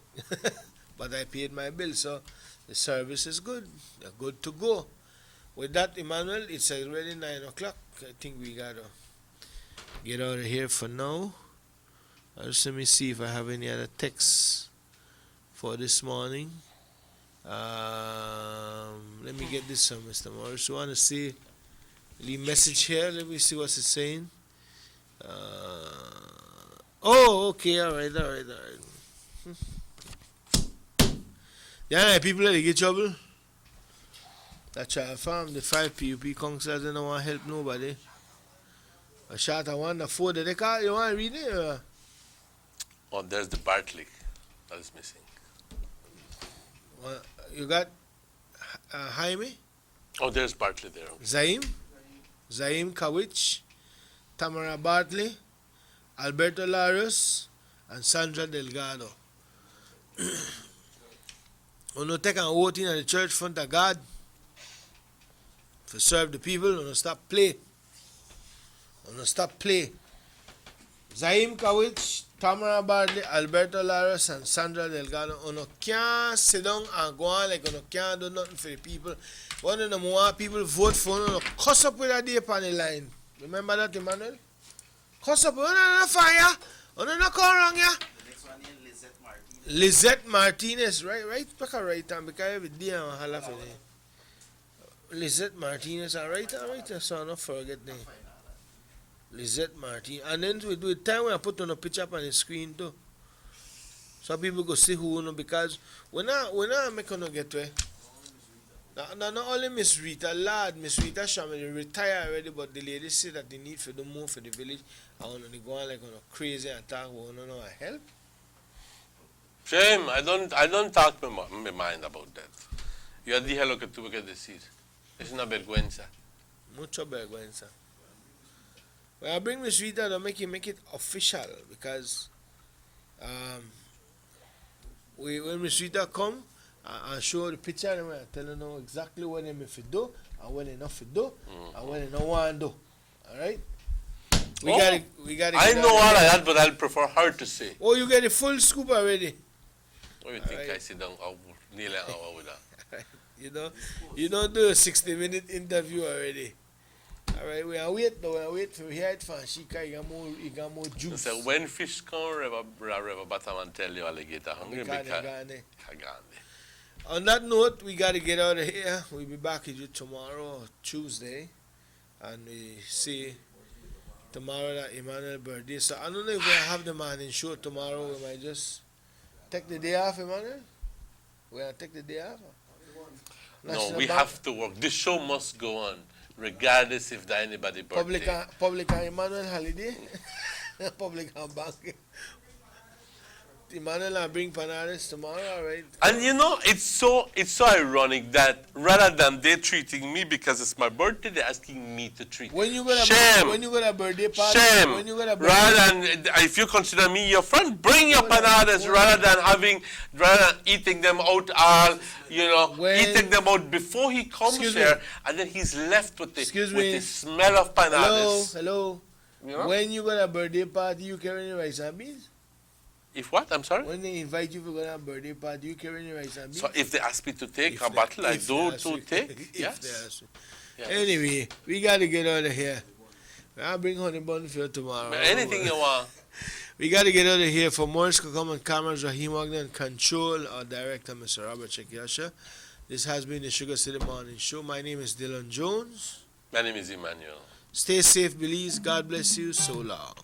But I paid my bill, so the service is good. They're good to go. With that, Emmanuel, it's already 9 o'clock. I think we gotta get out of here for now. Just let me see if I have any other texts for this morning. Let me get this one, Mr. Morris. You want to see the message here? Let me see what's it saying. Okay, all right. Yeah, people that get trouble. That child farm, the 5 PUP councillors, they don't want to help nobody. A shot of 1 to 4, did they call? You want to read it? Oh, there's the Bartley that is missing. You got Jaime? Oh, there's Bartley there. Zaim Kawich, Tamara Bartley, Alberto Larios, and Sandra Delgado. When you take an oath in the church front of God to serve the people, when you stop play. Zaim Kawich, Tamara Bartley, Alberto Larios, and Sandra Delgado. You can't sit down and go on like you can't do nothing for the people. One of the more people vote for you, cuss up with a day upon the line. Remember that, Emmanuel? Cuss up, you don't fire, you don't come around here. Lizette Martinez, right back right time, because every day I'm holla for them. Lizette Martinez, all right, so I don't forget them. Lizette Martinez, and then we do it time when I put on a picture up on the screen too. So people go see who you know, because when I make no get to it. Not only Miss Rita, Miss Rita Shamil retired already, but the lady said that they need to do more for the village. I want to go on like on a crazy attack, we want to know help. Shame, I don't talk my mind about that. Yo dije lo que tuve que decir. Es una vergüenza. Mucho vergüenza. Well, I bring Miss Rita to make it official, because when Miss Rita come, I show the picture and I tell her know exactly what they have to do and what they not to do and what they don't want to do. All right? We got. I know all of that, but I'll prefer her to say. Oh, you get the full scoop already. What do you think? Right. I sit down nearly an hour with that. You don't do a 60-minute interview already. All right, we are wait for hear it from Shika. You got more juice. So when fish come, River Bottom and tell you alligator hungry because on that note, we got to get out of here. We'll be back with you tomorrow, Tuesday, and we see tomorrow that Emmanuel birthday. So I don't know if we have the morning show tomorrow. We might just take the day off, Emmanuel. We gonna take the day off. No, we have to work. This show must go on, regardless if there anybody birthday. Public and Emmanuel holiday. Public and bank. Emmanuel and bring Panaris tomorrow, all right? And it's so ironic that rather than they treating me because it's my birthday, they're asking me to treat. When you got a birthday party, shame. When you got a birthday rather than if you consider me your friend, bring your Panaris rather than eating them out all, eating them out before he comes here, and then he's left with the smell of Panaris. Hello. When you got a birthday party, you carry any rice and beans? If what? I'm sorry? When they invite you for a birthday party, you carry any rice and beans? So if they ask me to take a bottle, I do to take. Yes. Anyway, we got to get out of here. I'll bring honey bun for you tomorrow. Anything you want. We got to get out of here. For Morris Kakom and cameras, Rahim Wagner, control, our director, Mr. Robert Chekiasha. This has been the Sugar City Morning Show. My name is Dylan Jones. My name is Emmanuel. Stay safe, Belize. God bless you. So long.